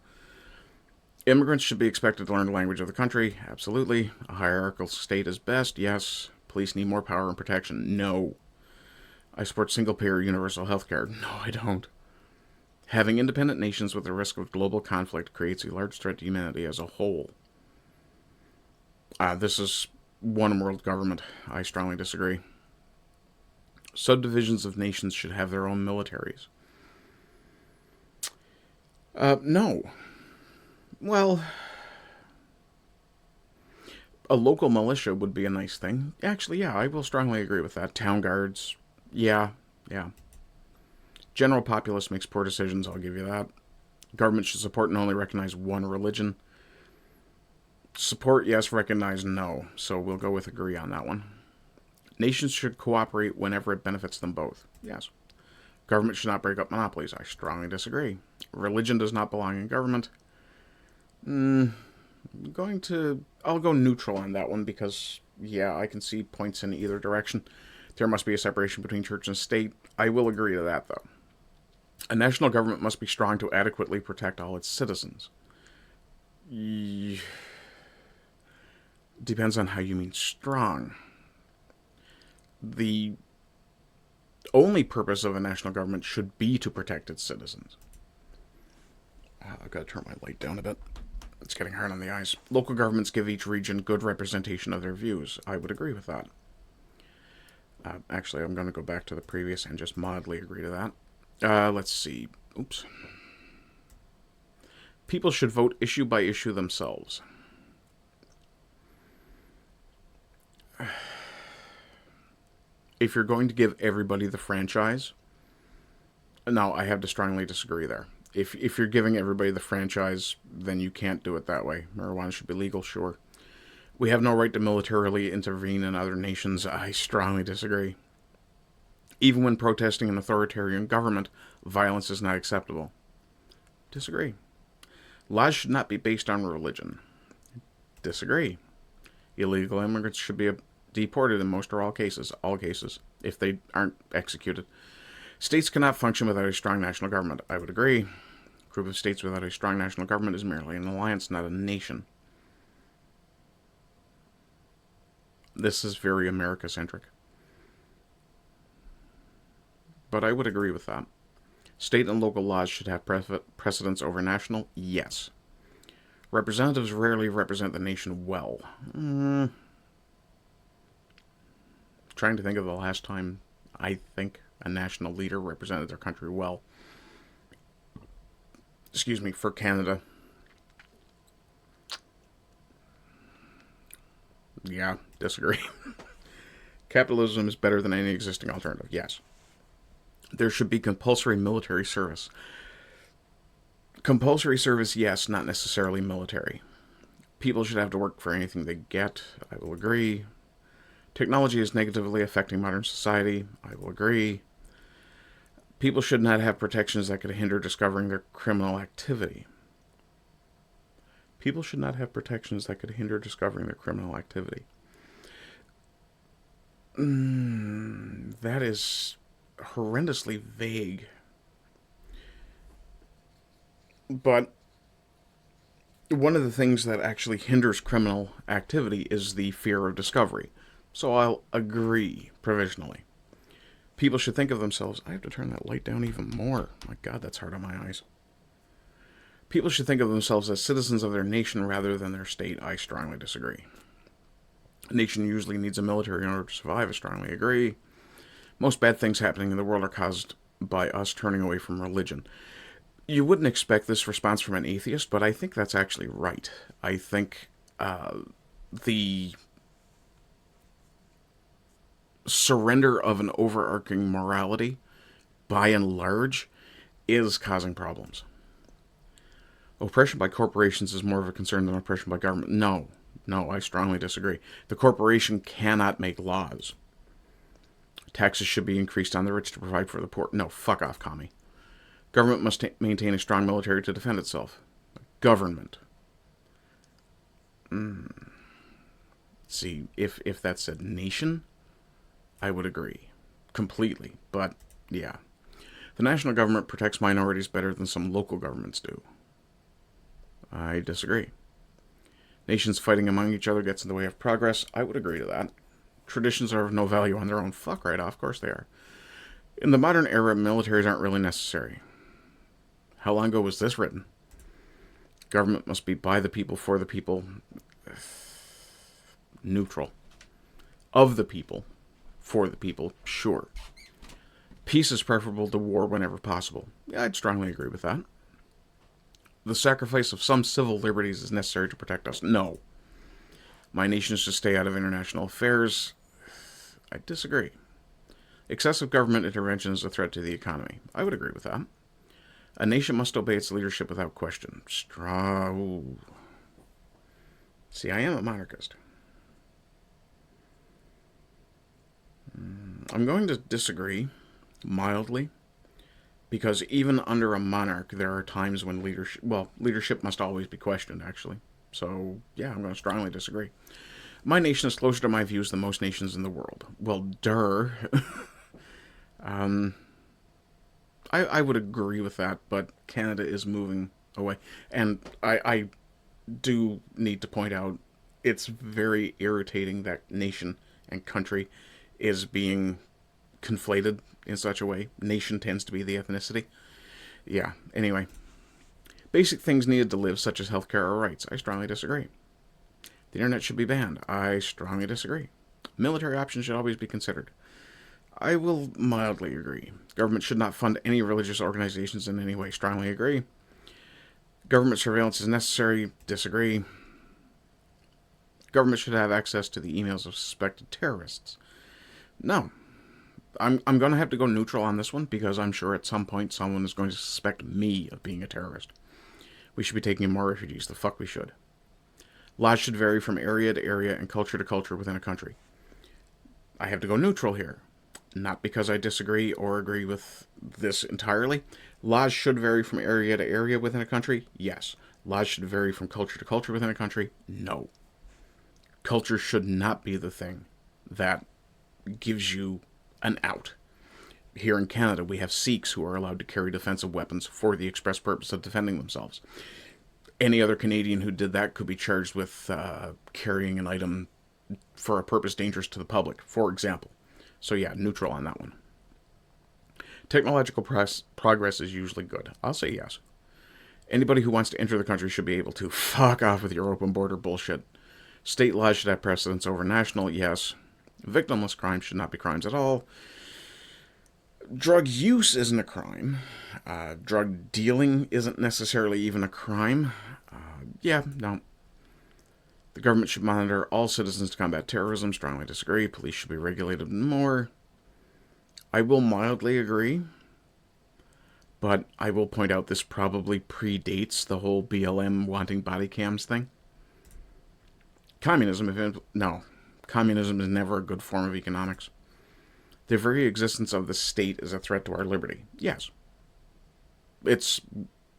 Immigrants should be expected to learn the language of the country? Absolutely. A hierarchical state is best? Yes. Police need more power and protection. No. I support single-payer universal health care. No, I don't. Having independent nations with the risk of global conflict creates a large threat to humanity as a whole. This is one world government. I strongly disagree. Subdivisions of nations should have their own militaries. No. Well, a local militia would be a nice thing. Actually, yeah, I will strongly agree with that. Town guards. Yeah. General populace makes poor decisions, I'll give you that. Government should support and only recognize one religion. Support, yes. Recognize, no. So we'll go with agree on that one. Nations should cooperate whenever it benefits them both. Yes. Government should not break up monopolies. I strongly disagree. Religion does not belong in government. I'll go neutral on that one because, yeah, I can see points in either direction. There must be a separation between church and state. I will agree to that, though. A national government must be strong to adequately protect all its citizens. Depends on how you mean strong. The only purpose of a national government should be to protect its citizens. I've got to turn my light down a bit. It's getting hard on the eyes. Local governments give each region good representation of their views. I would agree with that. Actually, I'm going to go back to the previous and just mildly agree to that. Let's see. Oops. People should vote issue by issue themselves. If you're going to give everybody the franchise, no, I have to strongly disagree there. If you're giving everybody the franchise, then you can't do it that way. Marijuana should be legal, sure. We have no right to militarily intervene in other nations. I strongly disagree. Even when protesting an authoritarian government, violence is not acceptable. Disagree. Laws should not be based on religion. Disagree. Illegal immigrants should be deported in most or all cases, if they aren't executed. States cannot function without a strong national government. I would agree. A group of states without a strong national government is merely an alliance, not a nation. This is very America-centric. But I would agree with that. State and local laws should have precedence over national? Yes. Representatives rarely represent the nation well. Trying to think of the last time I think a national leader represented their country well. Excuse me, for Canada. Yeah, disagree. Capitalism is better than any existing alternative. Yes. There should be compulsory military service. Compulsory service, yes, not necessarily military. People should have to work for anything they get. I will agree. Technology is negatively affecting modern society. I will agree. People should not have protections that could hinder discovering their criminal activity. People should not have protections that could hinder discovering their criminal activity. That is horrendously vague. But one of the things that actually hinders criminal activity is the fear of discovery. So I'll agree provisionally. People should think of themselves... I have to turn that light down even more. My God, that's hard on my eyes. People should think of themselves as citizens of their nation rather than their state. I strongly disagree. A nation usually needs a military in order to survive. I strongly agree. Most bad things happening in the world are caused by us turning away from religion. You wouldn't expect this response from an atheist, but I think that's actually right. I think the surrender of an overarching morality, by and large, is causing problems. Oppression by corporations is more of a concern than oppression by government. No, I strongly disagree. The corporation cannot make laws. Taxes should be increased on the rich to provide for the poor. No, fuck off, commie. Government must maintain a strong military to defend itself. Government. See, if that said nation, I would agree. Completely. But, yeah. The national government protects minorities better than some local governments do. I disagree. Nations fighting among each other gets in the way of progress. I would agree to that. Traditions are of no value on their own. Fuck right off, of course they are. In the modern era, militaries aren't really necessary. How long ago was this written? Government must be by the people, for the people, neutral. Of the people, for the people, sure. Peace is preferable to war whenever possible. Yeah, I'd strongly agree with that. The sacrifice of some civil liberties is necessary to protect us. No. My nation should stay out of international affairs. I disagree. Excessive government intervention is a threat to the economy. I would agree with that. A nation must obey its leadership without question. Strong. See, I am a monarchist. I'm going to disagree, mildly, because even under a monarch, there are times when leadership must always be questioned, actually. So, yeah, I'm going to strongly disagree. My nation is closer to my views than most nations in the world. Well, I would agree with that, but Canada is moving away. And I do need to point out, it's very irritating that nation and country is being conflated in such a way. Nation tends to be the ethnicity. Yeah, anyway. Basic things needed to live, such as healthcare or rights. I strongly disagree. The internet should be banned. I strongly disagree. Military options should always be considered. I will mildly agree. Government should not fund any religious organizations in any way. Strongly agree. Government surveillance is necessary. Disagree. Government should have access to the emails of suspected terrorists. No. I'm going to have to go neutral on this one because I'm sure at some point someone is going to suspect me of being a terrorist. We should be taking in more refugees. The fuck we should. Laws should vary from area to area and culture to culture within a country. I have to go neutral here. Not because I disagree or agree with this entirely. Laws should vary from area to area within a country. Yes. Laws should vary from culture to culture within a country. No. Culture should not be the thing that gives you an out. Here in Canada, we have Sikhs who are allowed to carry defensive weapons for the express purpose of defending themselves. Any other Canadian who did that could be charged with carrying an item for a purpose dangerous to the public, for example. So yeah, neutral on that one. Technological progress is usually good. I'll say yes. Anybody who wants to enter the country should be able to. Fuck off with your open border bullshit. State laws should have precedence over national, yes. Victimless crimes should not be crimes at all. Drug use isn't a crime. Drug dealing isn't necessarily even a crime. No. The government should monitor all citizens to combat terrorism. Strongly disagree. Police should be regulated more. I will mildly agree. But I will point out this probably predates the whole BLM wanting body cams thing. Communism is never a good form of economics. The very existence of the state is a threat to our liberty. Yes.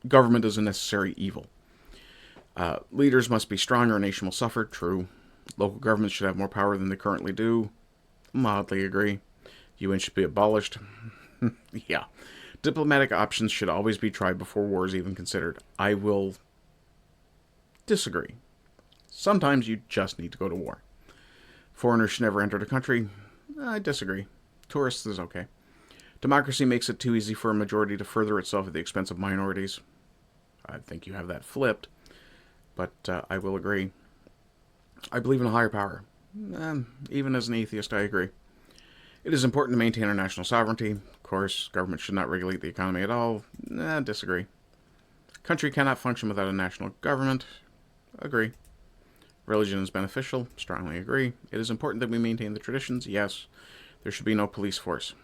Government is a necessary evil. Leaders must be strong or a nation will suffer. True. Local governments should have more power than they currently do. Mildly agree. UN should be abolished. Yeah. Diplomatic options should always be tried before war is even considered. I will disagree. Sometimes you just need to go to war. Foreigners should never enter the country. I disagree. Tourists is okay. Democracy makes it too easy for a majority to further itself at the expense of minorities. I think you have that flipped. But I will agree. I believe in a higher power. Even as an atheist, I agree. It is important to maintain our national sovereignty. Of course, government should not regulate the economy at all. Disagree. Country cannot function without a national government. Agree. Religion is beneficial. Strongly agree. It is important that we maintain the traditions. Yes. There should be no police force.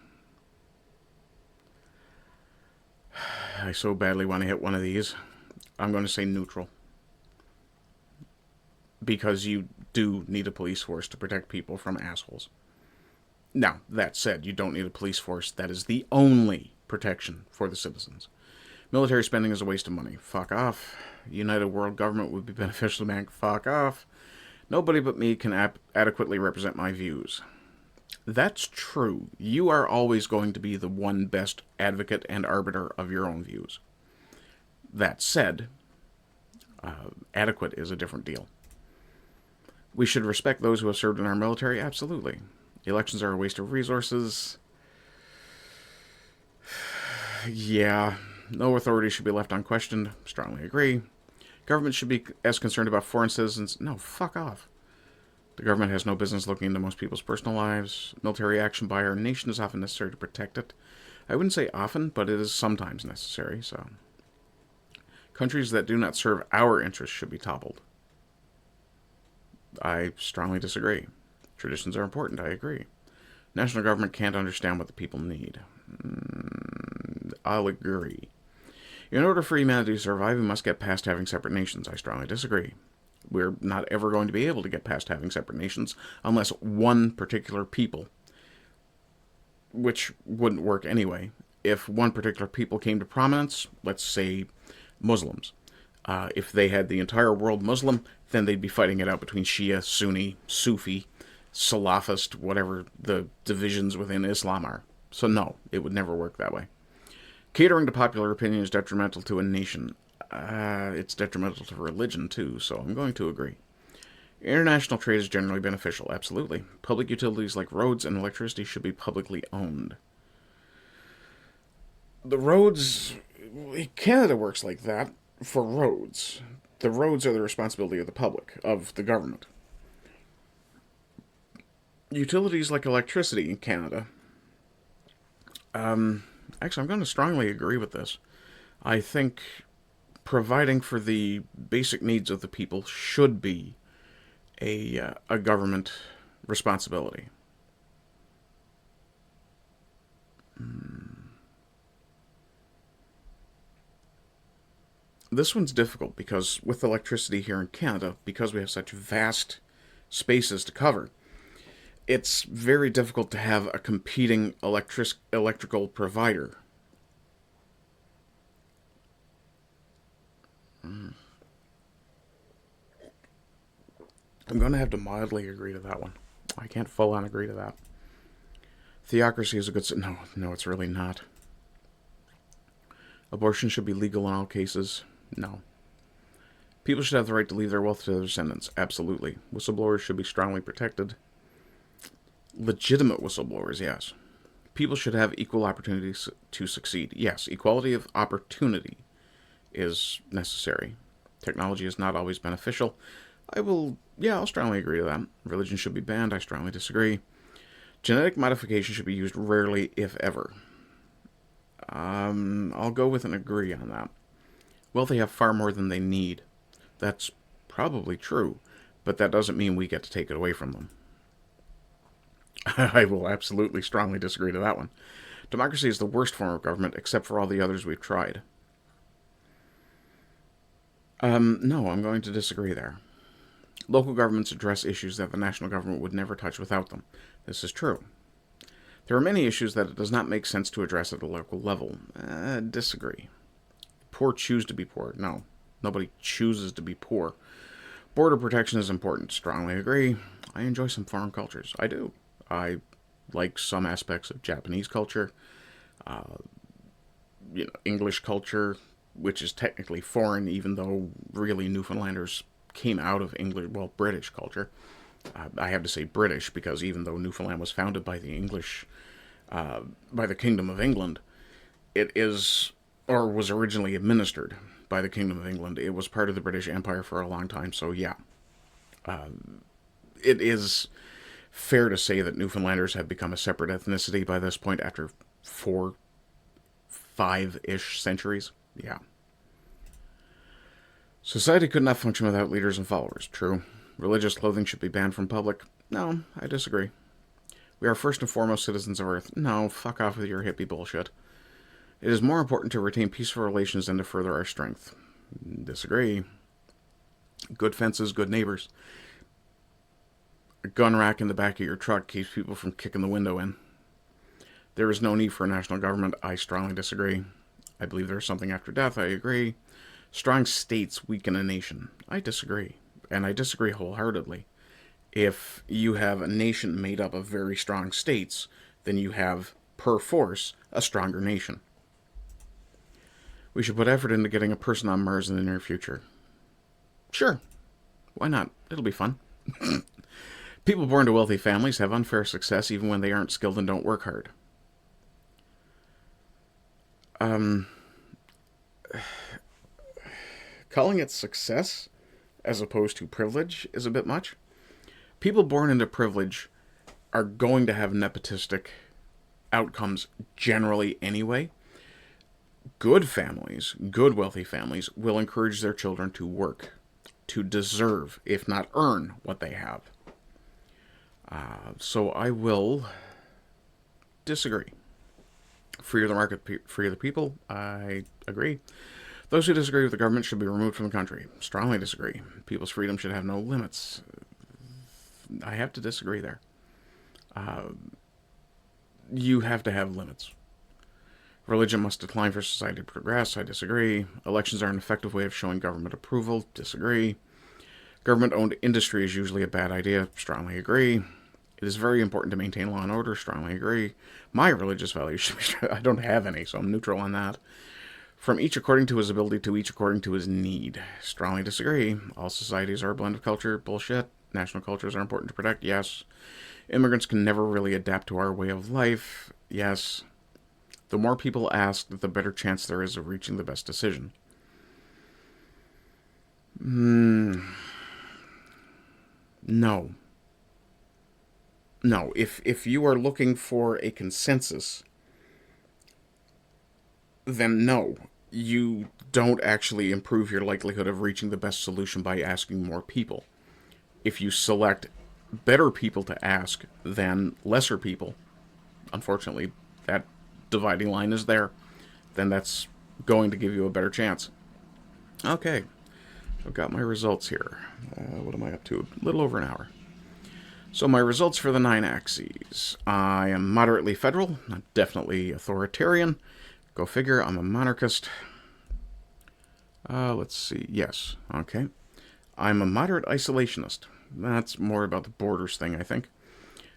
I so badly want to hit one of these. I'm going to say neutral. Because you do need a police force to protect people from assholes. Now, that said, you don't need a police force. That is the only protection for the citizens. Military spending is a waste of money. Fuck off. United world government would be beneficial to man. Fuck off. Nobody but me can adequately represent my views. That's true. You are always going to be the one best advocate and arbiter of your own views. That said, adequate is a different deal. We should respect those who have served in our military, absolutely. Elections are a waste of resources. Yeah. No authority should be left unquestioned. Strongly agree. Government should be as concerned about foreign citizens. No, fuck off. The government has no business looking into most people's personal lives. Military action by our nation is often necessary to protect it. I wouldn't say often, but it is sometimes necessary, so. Countries that do not serve our interests should be toppled. I strongly disagree. Traditions are important, I agree. National government can't understand what the people need. I'll agree. In order for humanity to survive, we must get past having separate nations. I strongly disagree. We're not ever going to be able to get past having separate nations unless one particular people, which wouldn't work anyway, if one particular people came to prominence, let's say Muslims. If they had the entire world Muslim, then they'd be fighting it out between Shia, Sunni, Sufi, Salafist, whatever the divisions within Islam are. So no, it would never work that way. Catering to popular opinion is detrimental to a nation. It's detrimental to religion, too, so I'm going to agree. International trade is generally beneficial, absolutely. Public utilities like roads and electricity should be publicly owned. The roads... Canada works like that for roads. The roads are the responsibility of the public, of the government. Utilities like electricity in Canada... Actually, I'm going to strongly agree with this. I think providing for the basic needs of the people should be a government responsibility. This one's difficult because with electricity here in Canada, because we have such vast spaces to cover, it's very difficult to have a competing electrical provider. I'm going to have to mildly agree to that one. I can't full on agree to that. Theocracy is a good... No, it's really not. Abortion should be legal in all cases. No. People should have the right to leave their wealth to their descendants. Absolutely. Whistleblowers should be strongly protected. Legitimate whistleblowers, yes. People should have equal opportunities to succeed. Yes, equality of opportunity is necessary. Technology is not always beneficial. I'll strongly agree to that. Religion should be banned. I strongly disagree. Genetic modification should be used rarely, if ever. I'll go with an agree on that. Wealthy have far more than they need. That's probably true, but that doesn't mean we get to take it away from them. I will absolutely strongly disagree to that one. Democracy is the worst form of government, except for all the others we've tried. No, I'm going to disagree there. Local governments address issues that the national government would never touch without them. This is true. There are many issues that it does not make sense to address at a local level. Disagree. Poor choose to be poor. No, nobody chooses to be poor. Border protection is important. Strongly agree. I enjoy some foreign cultures. I do. I like some aspects of Japanese culture, English culture, which is technically foreign, even though really Newfoundlanders came out of British culture. I have to say British because even though Newfoundland was founded by the English, by the Kingdom of England, it is, or was originally administered by the Kingdom of England. It was part of the British Empire for a long time, so yeah. It is fair to say that Newfoundlanders have become a separate ethnicity by this point after 5-ish centuries. Yeah. Society could not function without leaders and followers. True. Religious clothing should be banned from public. No, I disagree. We are first and foremost citizens of Earth. No, fuck off with your hippie bullshit. It is more important to retain peaceful relations than to further our strength. Disagree. Good fences, good neighbors. A gun rack in the back of your truck keeps people from kicking the window in. There is no need for a national government. I strongly disagree. I believe there is something after death. I agree. Strong states weaken a nation. I disagree. And I disagree wholeheartedly. If you have a nation made up of very strong states, then you have, per force, a stronger nation. We should put effort into getting a person on Mars in the near future. Sure. Why not? It'll be fun. People born to wealthy families have unfair success even when they aren't skilled and don't work hard. Calling it success as opposed to privilege is a bit much. People born into privilege are going to have nepotistic outcomes generally anyway. Good families, good wealthy families, will encourage their children to work, to deserve, if not earn, what they have. So I will disagree. Free the market, free the people, I agree. Those who disagree with the government should be removed from the country. Strongly disagree. People's freedom should have no limits. I have to disagree there. You have to have limits. Religion must decline for society to progress. I disagree. Elections are an effective way of showing government approval. Disagree. Government-owned industry is usually a bad idea. Strongly agree. It is very important to maintain law and order. Strongly agree. My religious values should be... I don't have any, so I'm neutral on that. From each according to his ability to each according to his need. Strongly disagree. All societies are a blend of culture. Bullshit. National cultures are important to protect. Yes. Immigrants can never really adapt to our way of life. Yes. The more people ask, the better chance there is of reaching the best decision. No. No, if you are looking for a consensus, then no. You don't actually improve your likelihood of reaching the best solution by asking more people. If you select better people to ask than lesser people, unfortunately, that dividing line is there, then that's going to give you a better chance. Okay, I've got my results here. What am I up to? A little over an hour. So my results for the 9 axes. I am moderately federal. I'm definitely authoritarian. Go figure, I'm a monarchist. Let's see. Yes, okay. I'm a moderate isolationist. That's more about the borders thing, I think.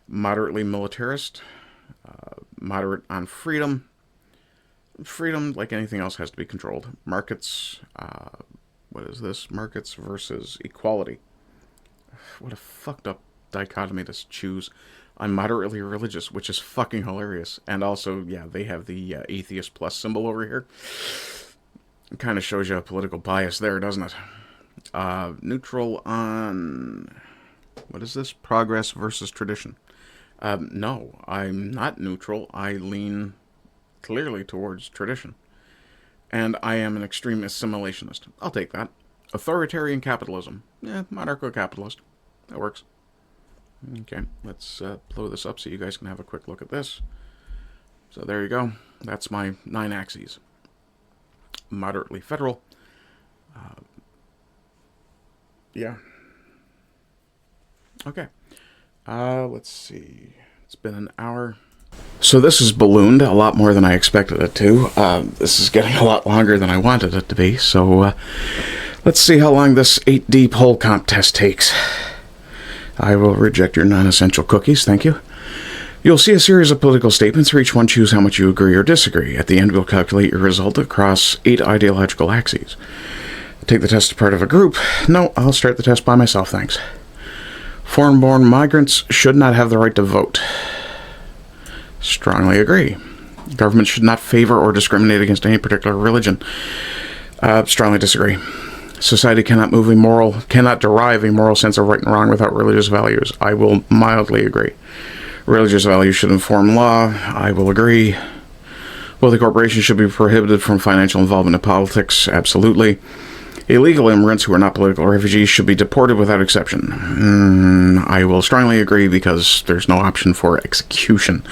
Moderately militarist. Moderate on freedom. Freedom, like anything else, has to be controlled. Markets, what is this? Markets versus equality. What a fucked up dichotomy to choose. I'm moderately religious, which is fucking hilarious. And also, yeah, they have the atheist plus symbol over here. It kind of shows you a political bias there, doesn't it? Neutral on... what is this? Progress versus tradition. No, I'm not neutral. I lean clearly towards tradition. And I am an extreme assimilationist. I'll take that. Authoritarian capitalism. Yeah, monarcho-capitalist. That works. Okay, let's blow this up so you guys can have a quick look at this. So there you go. That's my 9 axes. Moderately federal. Yeah. Okay. Let's see. It's been an hour. So this is ballooned a lot more than I expected it to. This is getting a lot longer than I wanted it to be. So let's see how long this 8D poll comp test takes. I will reject your non-essential cookies, thank you. You'll see a series of political statements. For each one, choose how much you agree or disagree. At the end, we'll calculate your result across 8 ideological axes. Take the test as part of a group. No, I'll start the test by myself, thanks. Foreign-born migrants should not have the right to vote. Strongly agree. Government should not favor or discriminate against any particular religion. Strongly disagree. Society cannot derive a moral sense of right and wrong without religious values. I will mildly agree. Religious values should inform law. I will agree. Wealthy corporations should be prohibited from financial involvement in politics. Absolutely. Illegal immigrants who are not political refugees should be deported without exception. I will strongly agree because there's no option for execution.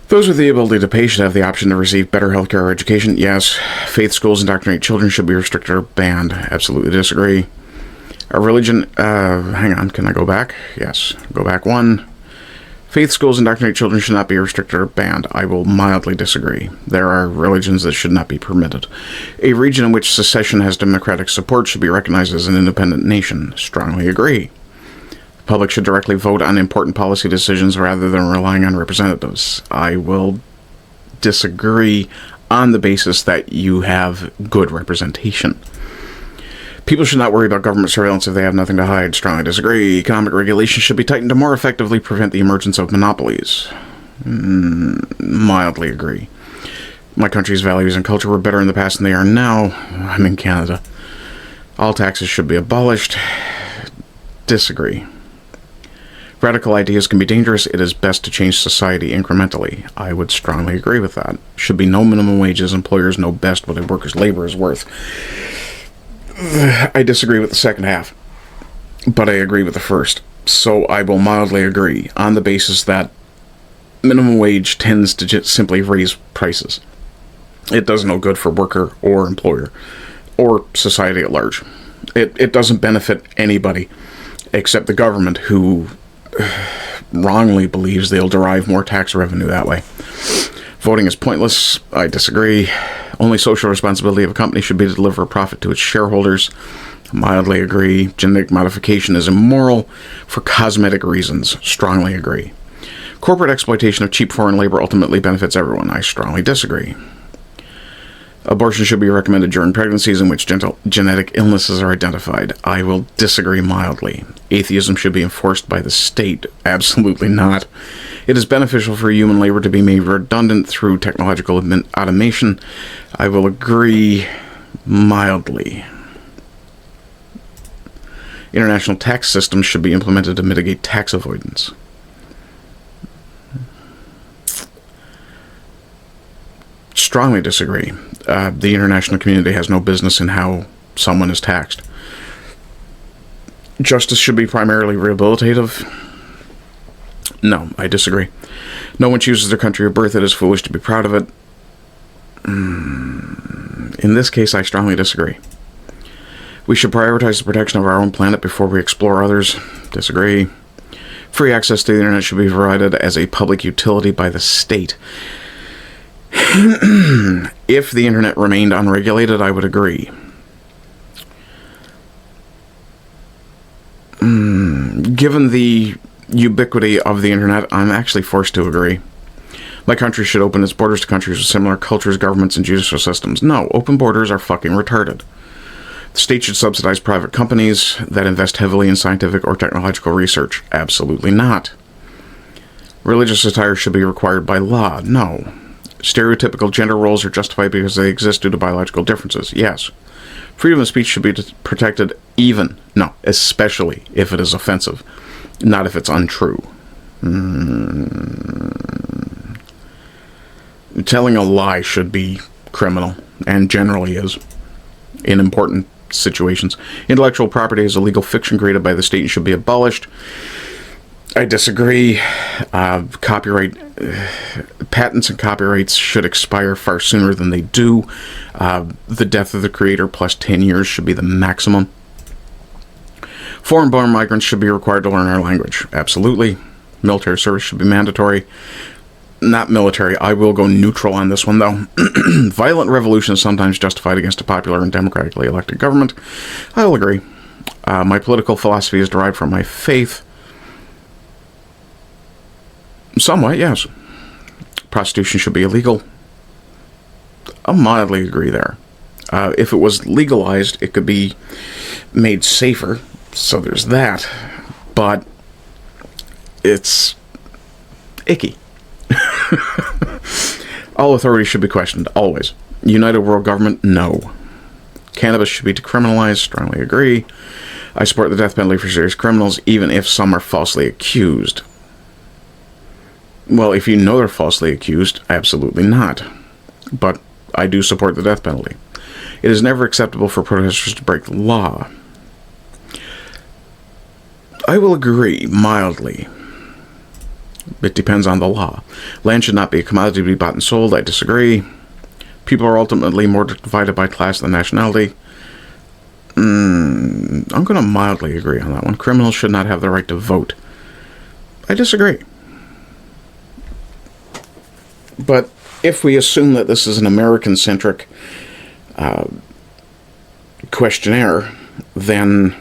Those with the ability to pay should have the option to receive better healthcare or education. Yes. Faith schools indoctrinate children should be restricted or banned. Absolutely disagree. A religion... hang on, can I go back? Yes. Go back 1. Faith schools indoctrinate children should not be restricted or banned. I will mildly disagree. There are religions that should not be permitted. A region in which secession has democratic support should be recognized as an independent nation. Strongly agree. The public should directly vote on important policy decisions rather than relying on representatives. I will disagree on the basis that you have good representation. People should not worry about government surveillance if they have nothing to hide. Strongly disagree. Economic regulations should be tightened to more effectively prevent the emergence of monopolies. Mildly agree. My country's values and culture were better in the past than they are now. I'm in Canada. All taxes should be abolished. Disagree. Radical ideas can be dangerous. It is best to change society incrementally. I would strongly agree with that. Should be no minimum wages. Employers know best what a worker's labor is worth. I disagree with the second half, but I agree with the first. So I will mildly agree on the basis that minimum wage tends to just simply raise prices. It does no good for worker or employer or society at large. It doesn't benefit anybody except the government, who wrongly believes they'll derive more tax revenue that way. Voting is pointless. I disagree. Only social responsibility of a company should be to deliver a profit to its shareholders. Mildly agree. Genetic modification is immoral for cosmetic reasons. Strongly agree. Corporate exploitation of cheap foreign labor ultimately benefits everyone. I strongly disagree. Abortion should be recommended during pregnancies in which genetic illnesses are identified. I will disagree mildly. Atheism should be enforced by the state. Absolutely not. It is beneficial for human labor to be made redundant through technological automation. I will agree mildly. International tax systems should be implemented to mitigate tax avoidance. Strongly disagree. The international community has no business in how someone is taxed. Justice should be primarily rehabilitative. No, I disagree. No one chooses their country of birth. It is foolish to be proud of it. In this case, I strongly disagree. We should prioritize the protection of our own planet before we explore others. Disagree. Free access to the internet should be provided as a public utility by the state. If the internet remained unregulated, I would agree. Given the ubiquity of the internet, I'm actually forced to agree. My country should open its borders to countries with similar cultures, governments, and judicial systems. No, open borders are fucking retarded. The state should subsidize private companies that invest heavily in scientific or technological research. Absolutely not. Religious attire should be required by law. No. Stereotypical gender roles are justified because they exist due to biological differences. Yes. Freedom of speech should be protected especially if it is offensive, not if it's untrue. Telling a lie should be criminal, and generally is, in important situations. Intellectual property is a legal fiction created by the state and should be abolished. I disagree. Patents and copyrights should expire far sooner than they do. The death of the creator plus 10 years should be the maximum. Foreign-born migrants should be required to learn our language. Absolutely. Military service should be mandatory. Not military. I will go neutral on this one, though. Violent revolution is sometimes justified against a popular and democratically elected government. I will agree. My political philosophy is derived from my faith. Somewhat, yes. Prostitution should be illegal. I'll mildly agree there. If it was legalized, it could be made safer, so there's that. But it's icky. All authority should be questioned, always. United world government, no. Cannabis should be decriminalized, strongly agree. I support the death penalty for serious criminals, even if some are falsely accused. Well, if you know they're falsely accused, absolutely not. But I do support the death penalty. It is never acceptable for protesters to break the law. I will agree, mildly. It depends on the law. Land should not be a commodity to be bought and sold. I disagree. People are ultimately more divided by class than nationality. I'm going to mildly agree on that one. Criminals should not have the right to vote. I disagree. But if we assume that this is an American-centric questionnaire, then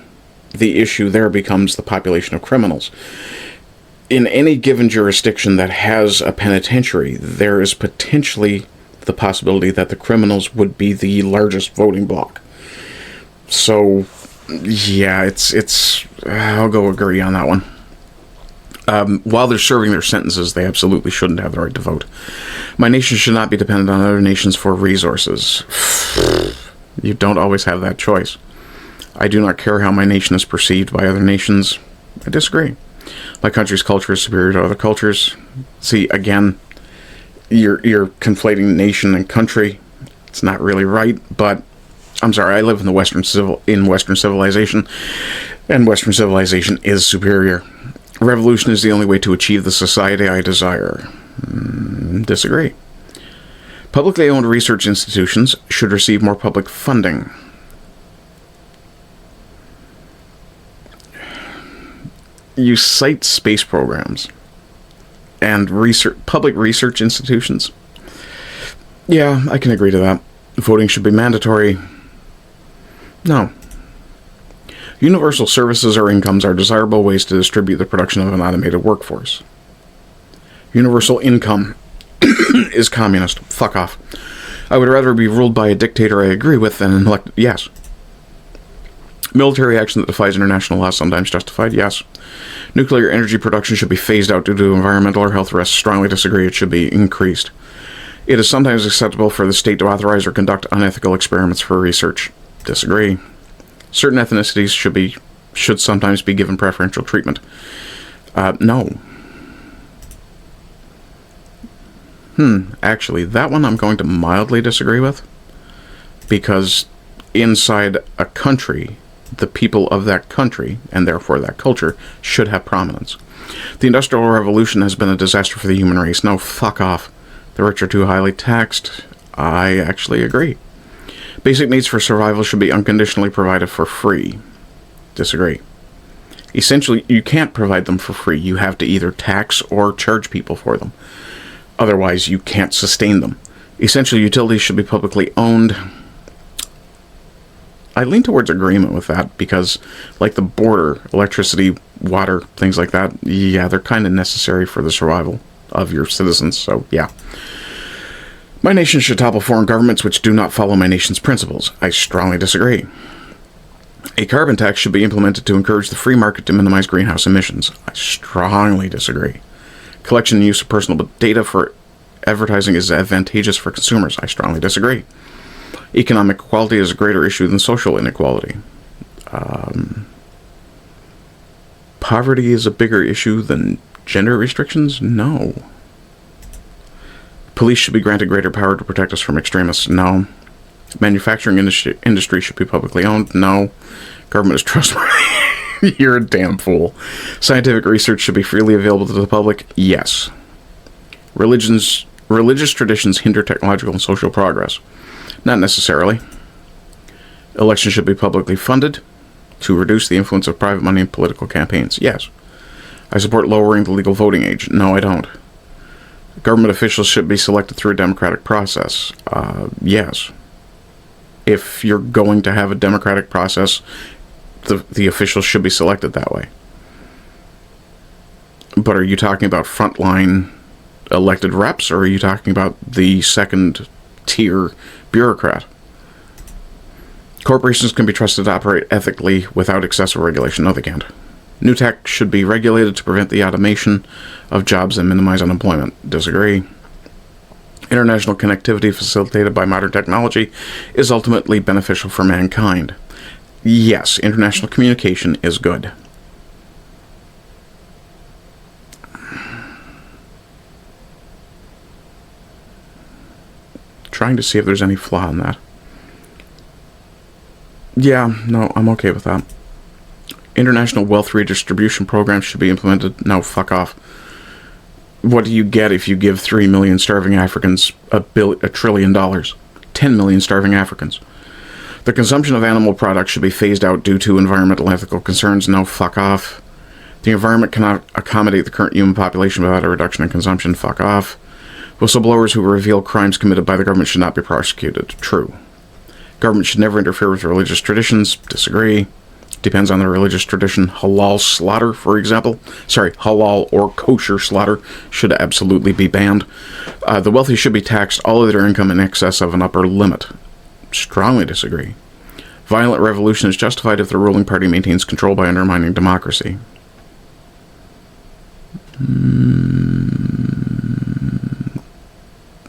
the issue there becomes the population of criminals. In any given jurisdiction that has a penitentiary, there is potentially the possibility that the criminals would be the largest voting bloc. So Yeah, I'll go agree on that one. While they're serving their sentences, they absolutely shouldn't have the right to vote. My nation should not be dependent on other nations for resources. You don't always have that choice. I do not care how my nation is perceived by other nations. I disagree. My country's culture is superior to other cultures. See, again, you're conflating nation and country. It's not really right, but I'm sorry, I live in Western civilization, and Western civilization is superior. Revolution is the only way to achieve the society I desire. Disagree. Publicly owned research institutions should receive more public funding. You cite space programs and public research institutions. Yeah, I can agree to that. Voting should be mandatory. No. Universal services or incomes are desirable ways to distribute the production of an automated workforce. Universal income is communist. Fuck off. I would rather be ruled by a dictator I agree with than an elected... Yes. Military action that defies international law, sometimes justified. Yes. Nuclear energy production should be phased out due to environmental or health risks. Strongly disagree. It should be increased. It is sometimes acceptable for the state to authorize or conduct unethical experiments for research. Disagree. Certain ethnicities should sometimes be given preferential treatment. No. Actually, that one I'm going to mildly disagree with. Because inside a country, the people of that country, and therefore that culture, should have prominence. The Industrial Revolution has been a disaster for the human race. No, fuck off. The rich are too highly taxed. I actually agree. Basic needs for survival should be unconditionally provided for free. Disagree. Essentially, you can't provide them for free. You have to either tax or charge people for them. Otherwise, you can't sustain them. Essentially, utilities should be publicly owned. I lean towards agreement with that because, like the border, electricity, water, things like that, yeah, they're kind of necessary for the survival of your citizens, so yeah. My nation should topple foreign governments which do not follow my nation's principles. I strongly disagree. A carbon tax should be implemented to encourage the free market to minimize greenhouse emissions. I strongly disagree. Collection and use of personal data for advertising is advantageous for consumers. I strongly disagree. Economic equality is a greater issue than social inequality. Poverty is a bigger issue than gender restrictions? No. Police should be granted greater power to protect us from extremists? No. Manufacturing industry should be publicly owned? No. Government is trustworthy? You're a damn fool. Scientific research should be freely available to the public? Yes. Religious traditions hinder technological and social progress? Not necessarily. Elections should be publicly funded to reduce the influence of private money in political campaigns? Yes. I support lowering the legal voting age? No, I don't. Government officials should be selected through a democratic process? Yes. If you're going to have a democratic process, the officials should be selected that way. But are you talking about frontline elected reps, or are you talking about the second-tier bureaucrat? Corporations can be trusted to operate ethically without excessive regulation. No, they can't. New tech should be regulated to prevent the automation of jobs and minimize unemployment. Disagree. International connectivity facilitated by modern technology is ultimately beneficial for mankind. Yes, international communication is good. Trying to see if there's any flaw in that. Yeah, no, I'm okay with that. International wealth redistribution programs should be implemented? No, fuck off. What do you get if you give 3 million starving Africans $1 trillion? 10 million starving Africans. The consumption of animal products should be phased out due to environmental and ethical concerns? No, fuck off. The environment cannot accommodate the current human population without a reduction in consumption? Fuck off. Whistleblowers who reveal crimes committed by the government should not be prosecuted? True. Government should never interfere with religious traditions? Disagree. Depends on the religious tradition. Halal slaughter, for example. Halal or kosher slaughter should absolutely be banned. The wealthy should be taxed all of their income in excess of an upper limit. Strongly disagree. Violent revolution is justified if the ruling party maintains control by undermining democracy.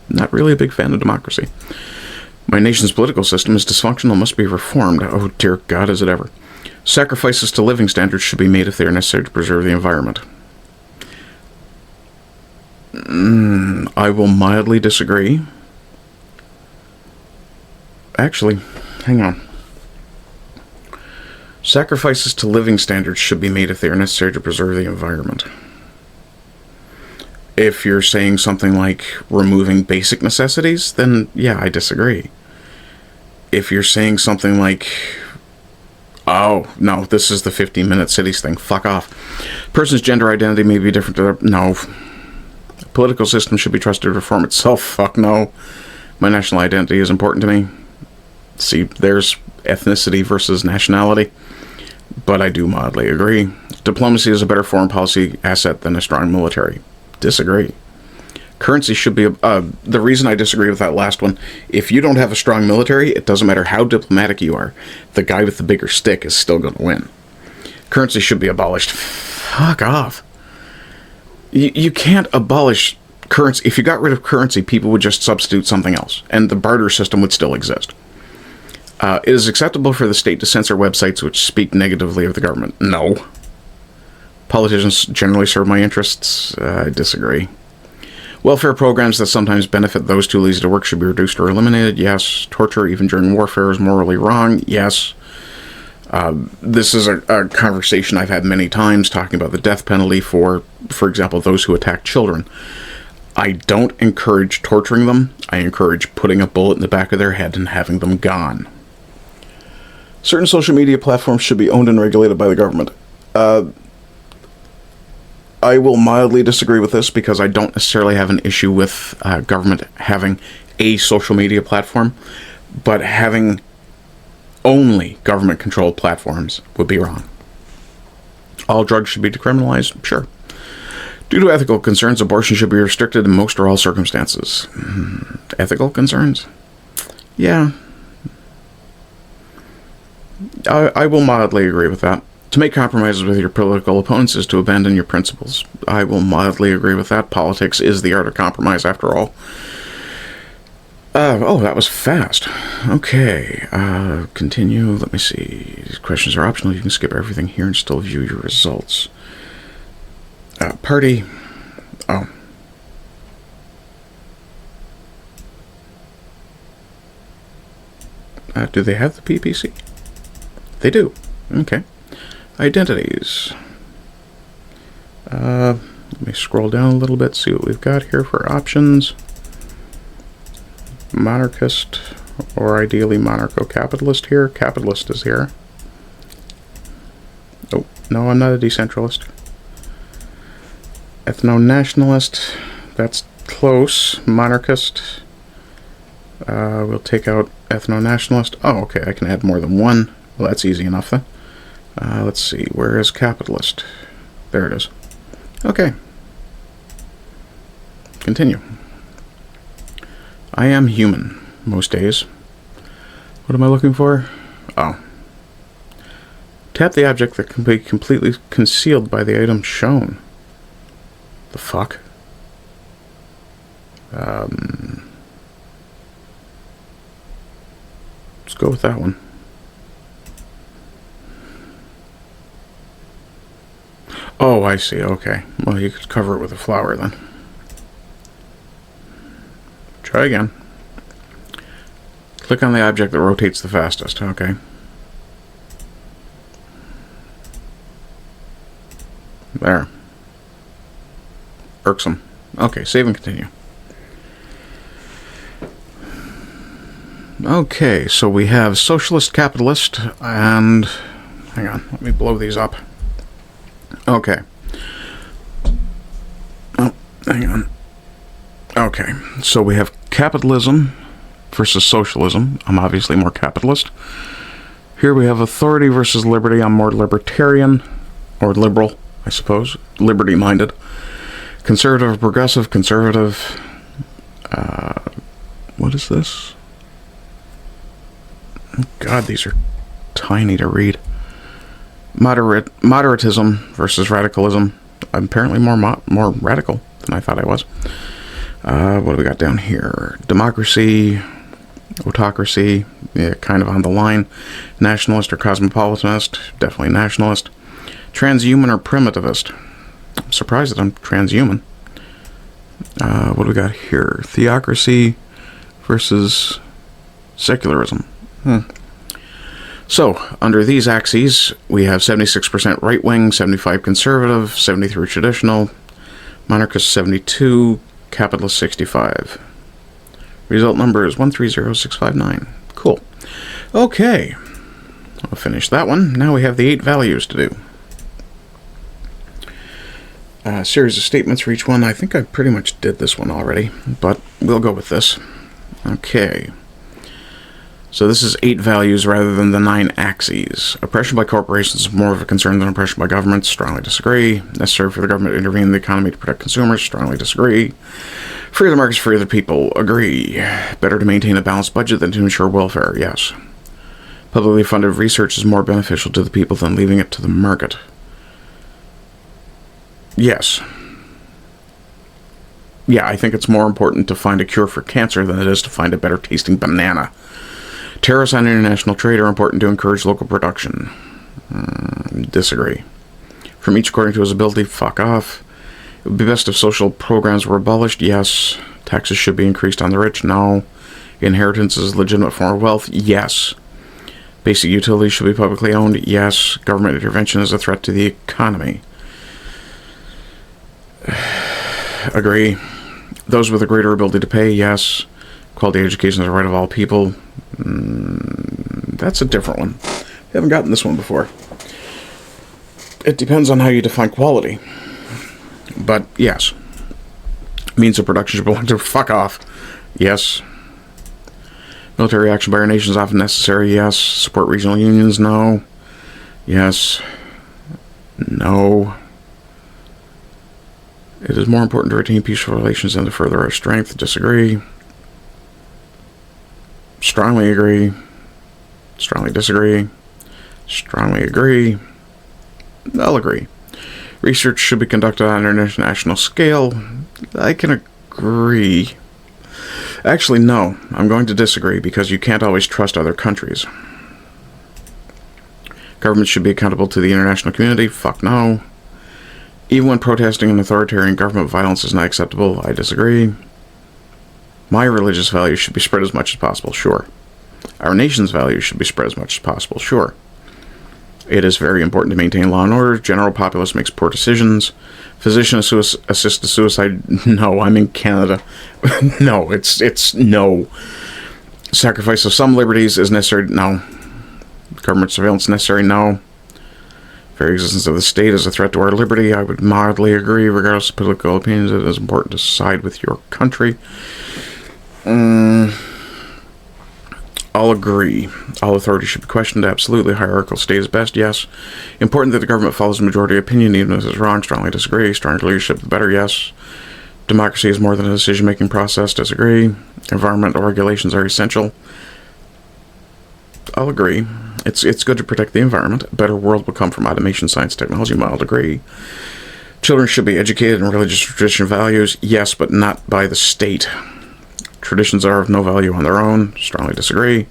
Not really a big fan of democracy. My nation's political system is dysfunctional and must be reformed. Oh, dear God, is it ever. Sacrifices to living standards should be made if they are necessary to preserve the environment. I will mildly disagree. Actually, hang on. Sacrifices to living standards should be made if they are necessary to preserve the environment. If you're saying something like removing basic necessities, then yeah, I disagree. If you're saying something like, oh, no, this is the 15-minute cities thing, fuck off. Person's gender identity may be different to their... No. Political system should be trusted to reform itself. Fuck no. My national identity is important to me. See, there's ethnicity versus nationality. But I do mildly agree. Diplomacy is a better foreign policy asset than a strong military. Disagree. Currency should be... the reason I disagree with that last one, if you don't have a strong military, it doesn't matter how diplomatic you are. The guy with the bigger stick is still going to win. Currency should be abolished. Fuck off. You can't abolish currency. If you got rid of currency, people would just substitute something else, and the barter system would still exist. It is acceptable for the state to censor websites which speak negatively of the government. No. Politicians generally serve my interests. I disagree. Welfare programs that sometimes benefit those too lazy to work should be reduced or eliminated. Yes. Torture, even during warfare, is morally wrong. Yes. This is a conversation I've had many times, talking about the death penalty for example, those who attack children. I don't encourage torturing them. I encourage putting a bullet in the back of their head and having them gone. Certain social media platforms should be owned and regulated by the government. I will mildly disagree with this because I don't necessarily have an issue with government having a social media platform, but having only government-controlled platforms would be wrong. All drugs should be decriminalized? Sure. Due to ethical concerns, abortion should be restricted in most or all circumstances. Ethical concerns? Yeah. I will mildly agree with that. To make compromises with your political opponents is to abandon your principles. I will mildly agree with that. Politics is the art of compromise, after all. Oh, that was fast. Okay, continue. Let me see. These questions are optional. You can skip everything here and still view your results. Party. Oh. Do they have the PPC? They do. Okay. Identities. Let me scroll down a little bit, see what we've got here for options. Monarchist, or ideally monarcho-capitalist here. Capitalist is here. Oh, no, I'm not a decentralist. Ethno-nationalist, that's close. Monarchist. We'll take out ethno-nationalist. Oh, okay, I can add more than one. Well, that's easy enough then. Let's see, where is capitalist? There it is. Okay. Continue. I am human, most days. What am I looking for? Oh. Tap the object that can be completely concealed by the item shown. The fuck? Let's go with that one. Oh, I see. Okay. Well, you could cover it with a flower then. Try again. Click on the object that rotates the fastest. Okay. There. Irksome. Okay, save and continue. Okay, so we have socialist, capitalist, and... hang on, let me blow these up. Okay. Oh, hang on. Okay, so we have capitalism versus socialism. I'm obviously more capitalist. Here we have authority versus liberty. I'm more libertarian, or liberal, I suppose. Liberty-minded. Conservative, progressive, conservative. What is this? God, these are tiny to read. Moderatism versus radicalism. I'm apparently more radical than I thought I was. What do we got down here? Democracy, autocracy, yeah, kind of on the line. Nationalist or cosmopolitanist, definitely nationalist. Transhuman or primitivist. I'm surprised that I'm transhuman. What do we got here? Theocracy versus secularism. So, under these axes, we have 76% right-wing, 75% conservative, 73% traditional, monarchist 72%, capitalist 65%. Result number is 130659. Cool. Okay. I'll finish that one. Now we have the 8 values to do. A series of statements for each one. I think I pretty much did this one already, but we'll go with this. Okay. So this is 8 values rather than the 9 axes. Oppression by corporations is more of a concern than oppression by governments. Strongly disagree. Necessary for the government to intervene in the economy to protect consumers. Strongly disagree. Free of the markets, free of the people. Agree. Better to maintain a balanced budget than to ensure welfare. Yes. Publicly funded research is more beneficial to the people than leaving it to the market. Yes. Yeah, I think it's more important to find a cure for cancer than it is to find a better tasting banana. Tariffs on international trade are important to encourage local production. Disagree. From each according to his ability, fuck off. It would be best if social programs were abolished. Yes. Taxes should be increased on the rich. No. Inheritance is a legitimate form of wealth. Yes. Basic utilities should be publicly owned. Yes. Government intervention is a threat to the economy. Agree. Those with a greater ability to pay. Yes. Quality education is a right of all people. That's a different one. We haven't gotten this one before. It depends on how you define quality. But yes. Means of production should belong to fuck off. Yes. Military action by our nation is often necessary. Yes. Support regional unions. No. Yes. No. It is more important to retain peaceful relations than to further our strength. Disagree. Strongly agree. Strongly disagree. Strongly agree. I'll agree. Research should be conducted on an international scale. I can agree. Actually, no. I'm going to disagree because you can't always trust other countries. Government should be accountable to the international community. Fuck no. Even when protesting an authoritarian government, violence is not acceptable. I disagree. My religious values should be spread as much as possible. Sure. Our nation's values should be spread as much as possible. Sure. It is very important to maintain law and order. General populace makes poor decisions. Physician assisted suicide. No, I'm in Canada. No, it's no. Sacrifice of some liberties is necessary. No. Government surveillance necessary. No. Very existence of the state is a threat to our liberty. I would mildly agree. Regardless of political opinions, it is important to side with your country. I'll agree. All authority should be questioned. Absolutely. Hierarchical state is best. Yes. Important that the government follows the majority opinion, even if it's wrong. Strongly disagree. Stronger leadership, the better. Yes. Democracy is more than a decision-making process. Disagree. Environmental regulations are essential. I'll agree. It's good to protect the environment. A better world will come from automation, science, technology. I'll agree. Children should be educated in religious tradition values. Yes, but not by the state. Traditions are of no value on their own. Strongly disagree.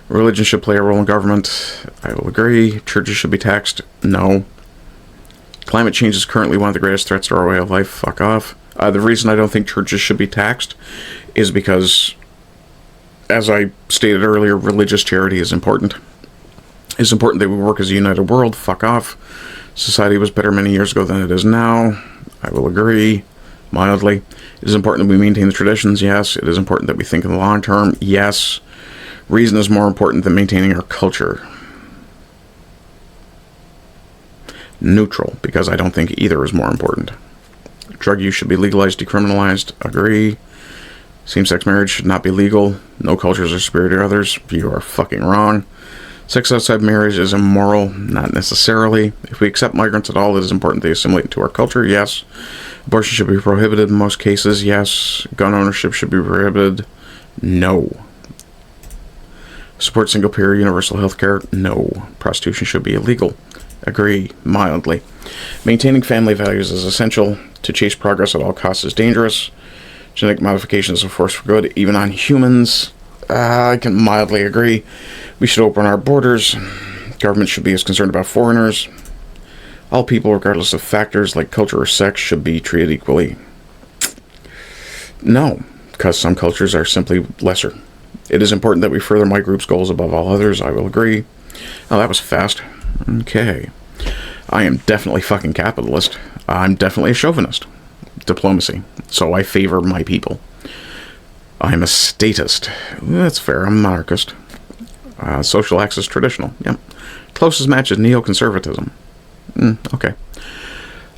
Religion should play a role in government. I will agree. Churches should be taxed. No. Climate change is currently one of the greatest threats to our way of life. Fuck off. The reason I don't think churches should be taxed is because, as I stated earlier, religious charity is important. It's important that we work as a united world. Fuck off. Society was better many years ago than it is now. I will agree. Mildly. It is important that we maintain the traditions. Yes. It is important that we think in the long term. Yes. Reason is more important than maintaining our culture. Neutral, because I don't think either is more important. Drug use should be legalized, decriminalized. Agree. Same-sex marriage should not be legal. No cultures are superior to others. You are fucking wrong. Sex outside marriage is immoral. Not necessarily. If we accept migrants at all, it is important they assimilate into our culture. Yes. Abortion should be prohibited in most cases. Yes. Gun ownership should be prohibited. No. Support single-payer universal health care? No. Prostitution should be illegal. Agree, mildly. Maintaining family values is essential. To chase progress at all costs is dangerous. Genetic modification is a force for good, even on humans. I can mildly agree. We should open our borders. Government should be as concerned about foreigners. All people, regardless of factors like culture or sex, should be treated equally. No, because some cultures are simply lesser. It is important that we further my group's goals above all others. I will agree. Oh, that was fast. Okay. I am definitely fucking capitalist. I'm definitely a chauvinist. Diplomacy. So I favor my people. I'm a statist. That's fair. I'm a monarchist. Social access traditional. Yep. Closest match is neoconservatism. Okay.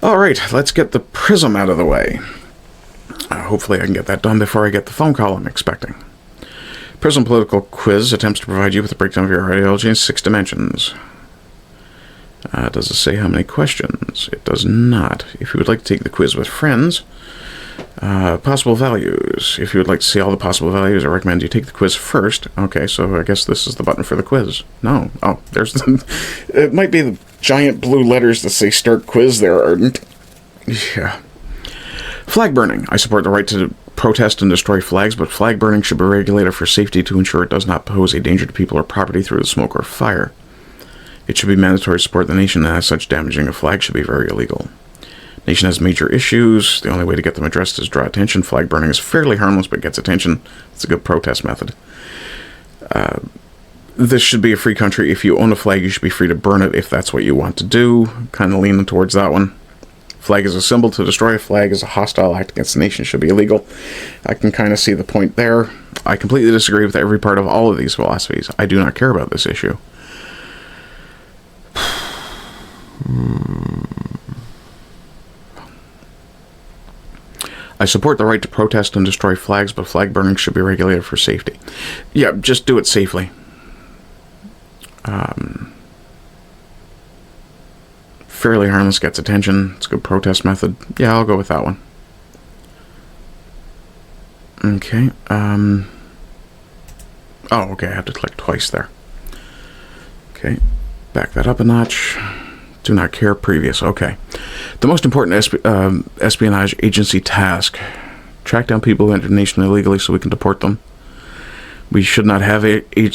All right. Let's get the prism out of the way. Hopefully I can get that done before I get the phone call I'm expecting. Prism Political Quiz attempts to provide you with a breakdown of your ideology in 6 dimensions. Does it say how many questions? It does not. If you would like to take the quiz with friends, possible values. If you would like to see all the possible values, I recommend you take the quiz first. Okay, so I guess this is the button for the quiz. No. Oh, there's the... It might be the giant blue letters that say start quiz there, Ardent. Yeah. Flag burning. I support the right to protest and destroy flags, but flag burning should be regulated for safety to ensure it does not pose a danger to people or property through the smoke or fire. It should be mandatory to support the nation, and as such, damaging a flag should be very illegal. Nation has major issues. The only way to get them addressed is draw attention. Flag burning is fairly harmless, but gets attention. It's a good protest method. This should be a free country. If you own a flag, you should be free to burn it if that's what you want to do. Kind of leaning towards that one. Flag is a symbol. To destroy a flag is a hostile act against the nation. Should be illegal. I can kind of see the point there. I completely disagree with every part of all of these philosophies. I do not care about this issue. I support the right to protest and destroy flags, but flag burning should be regulated for safety. Yeah, just do it safely. Fairly harmless, gets attention. It's a good protest method. Yeah, I'll go with that one. Okay. Oh, okay, I have to click twice there. Okay, back that up a notch. Do not care, previous. Okay. The most important espionage agency task. Track down people who enter the nation illegally so we can deport them. We should not have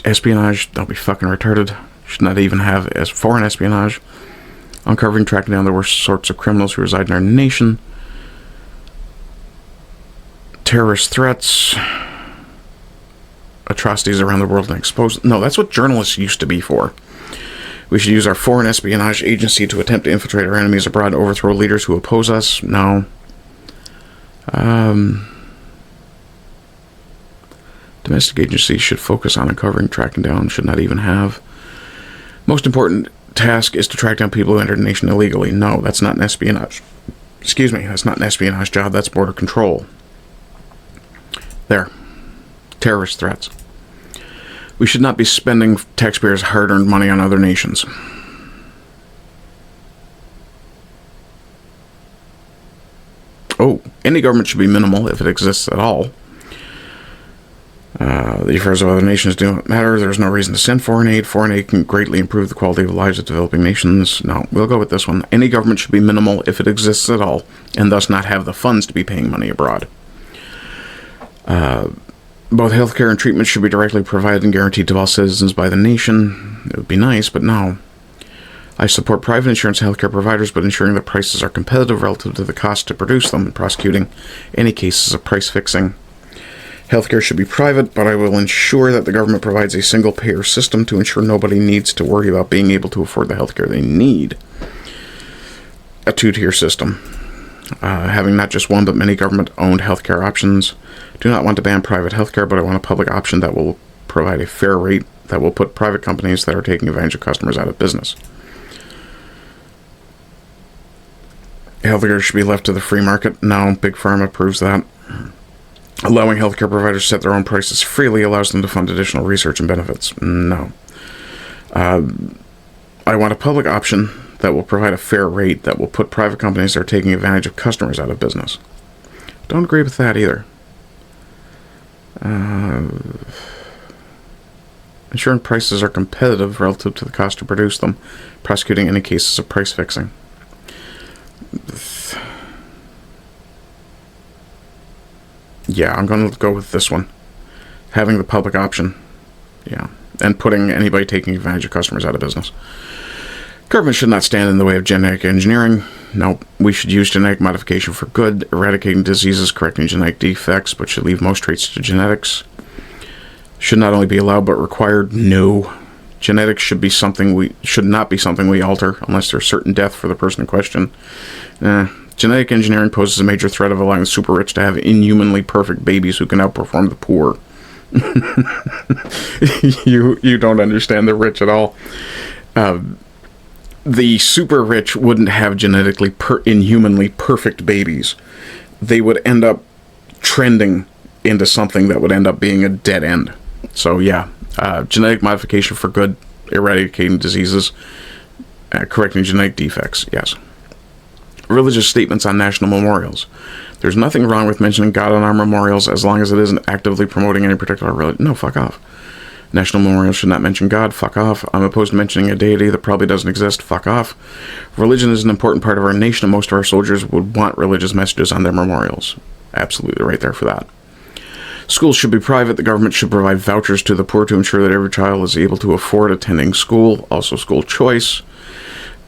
espionage. Don't be fucking retarded. Should not even have foreign espionage. Uncovering, tracking down the worst sorts of criminals who reside in our nation. Terrorist threats. Atrocities around the world and expose... No, that's what journalists used to be for. We should use our foreign espionage agency to attempt to infiltrate our enemies abroad and overthrow leaders who oppose us. No. Domestic agencies should focus on uncovering, tracking down, should not even have. Most important task is to track down people who enter the nation illegally. No, that's not an espionage. Excuse me, that's not an espionage job, that's border control. There. Terrorist threats. We should not be spending taxpayers' hard-earned money on other nations. Oh, any government should be minimal if it exists at all. The affairs of other nations do not matter. There's no reason to send foreign aid. Foreign aid can greatly improve the quality of the lives of developing nations. No, we'll go with this one. Any government should be minimal if it exists at all, and thus not have the funds to be paying money abroad. Both healthcare and treatment should be directly provided and guaranteed to all citizens by the nation. It would be nice, but no. I support private insurance healthcare providers, but ensuring that prices are competitive relative to the cost to produce them and prosecuting any cases of price fixing. Healthcare should be private, but I will ensure that the government provides a single-payer system to ensure nobody needs to worry about being able to afford the healthcare they need. A two-tier system. Having not just one, but many government-owned healthcare options. Do not want to ban private healthcare, but I want a public option that will provide a fair rate that will put private companies that are taking advantage of customers out of business. Healthcare should be left to the free market. No, Big Pharma proves that. Allowing healthcare providers to set their own prices freely allows them to fund additional research and benefits. No. I want a public option that will provide a fair rate that will put private companies that are taking advantage of customers out of business. Don't agree with that either. Ensuring prices are competitive relative to the cost to produce them. Prosecuting any cases of price fixing. Yeah, I'm going to go with this one. Having the public option. Yeah. And putting anybody taking advantage of customers out of business. Government should not stand in the way of genetic engineering. No, we should use genetic modification for good, eradicating diseases, correcting genetic defects, but should leave most traits to genetics. Should not only be allowed but required. No. Genetics should not be something we alter unless there's certain death for the person in question. Genetic engineering poses a major threat of allowing the super rich to have inhumanly perfect babies who can outperform the poor. You don't understand the rich at all. The super rich wouldn't have genetically inhumanly perfect babies. They would end up trending into something that would end up being a dead end. So yeah, genetic modification for good, eradicating diseases, correcting genetic defects, yes. Religious statements on national memorials. There's nothing wrong with mentioning God on our memorials as long as it isn't actively promoting any particular religion. No, fuck off. National memorials should not mention God. Fuck off. I'm opposed to mentioning a deity that probably doesn't exist. Fuck off. Religion is an important part of our nation, and most of our soldiers would want religious messages on their memorials. Absolutely right there for that. Schools should be private. The government should provide vouchers to the poor to ensure that every child is able to afford attending school. Also, school choice.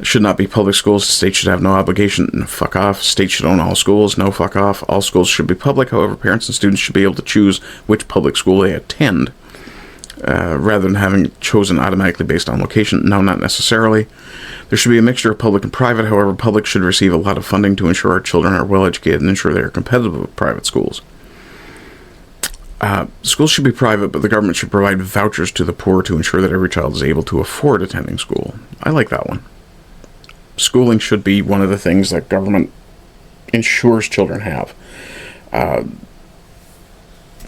Should not be public schools. States should have no obligation. No, fuck off. States should own all schools. No, fuck off. All schools should be public. However, parents and students should be able to choose which public school they attend, rather than having chosen automatically based on location. No, not necessarily. There should be a mixture of public and private. However, public should receive a lot of funding to ensure our children are well educated and ensure they are competitive with private schools. Schools should be private, but the government should provide vouchers to the poor to ensure that every child is able to afford attending school. I like that one. Schooling should be one of the things that government ensures children have. I'm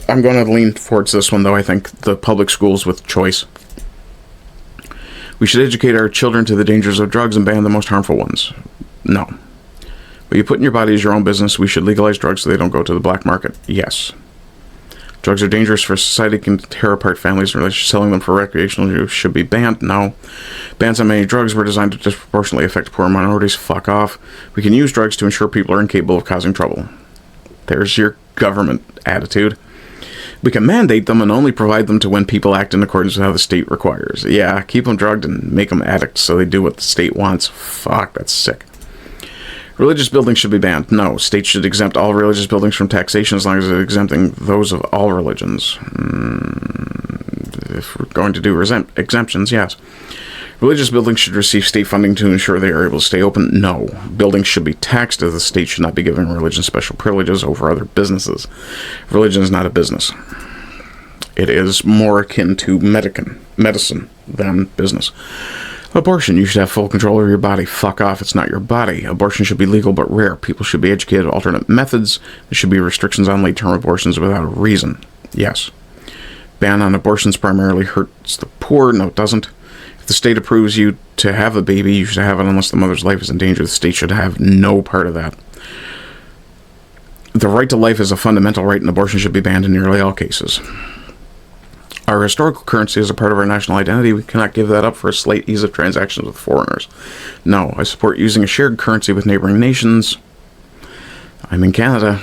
going to lean towards this one, though. I think the public schools with choice. We should educate our children to the dangers of drugs and ban the most harmful ones. No. What you put in your body is your own business. We should legalize drugs so they don't go to the black market. Yes. Drugs are dangerous for society, can tear apart families and relationships. Selling them for recreational use should be banned. No. Bans on many drugs were designed to disproportionately affect poor minorities. Fuck off. We can use drugs to ensure people are incapable of causing trouble. There's your government attitude. We can mandate them and only provide them to when people act in accordance with how the state requires. Yeah, keep them drugged and make them addicts so they do what the state wants. Fuck, that's sick. Religious buildings should be banned. No, states should exempt all religious buildings from taxation as long as it's exempting those of all religions. If we're going to do exemptions, yes. Religious buildings should receive state funding to ensure they are able to stay open. No. Buildings should be taxed, as the state should not be giving religion special privileges over other businesses. Religion is not a business. It is more akin to medicine than business. Abortion. You should have full control over your body. Fuck off. It's not your body. Abortion should be legal but rare. People should be educated on alternate methods. There should be restrictions on late-term abortions without a reason. Yes. Ban on abortions primarily hurts the poor. No, it doesn't. If the state approves you to have a baby, you should have it unless the mother's life is in danger. The state should have no part of that. The right to life is a fundamental right, and abortion should be banned in nearly all cases. Our historical currency is a part of our national identity. We cannot give that up for a slight ease of transactions with foreigners. No, I support using a shared currency with neighboring nations. I'm in Canada.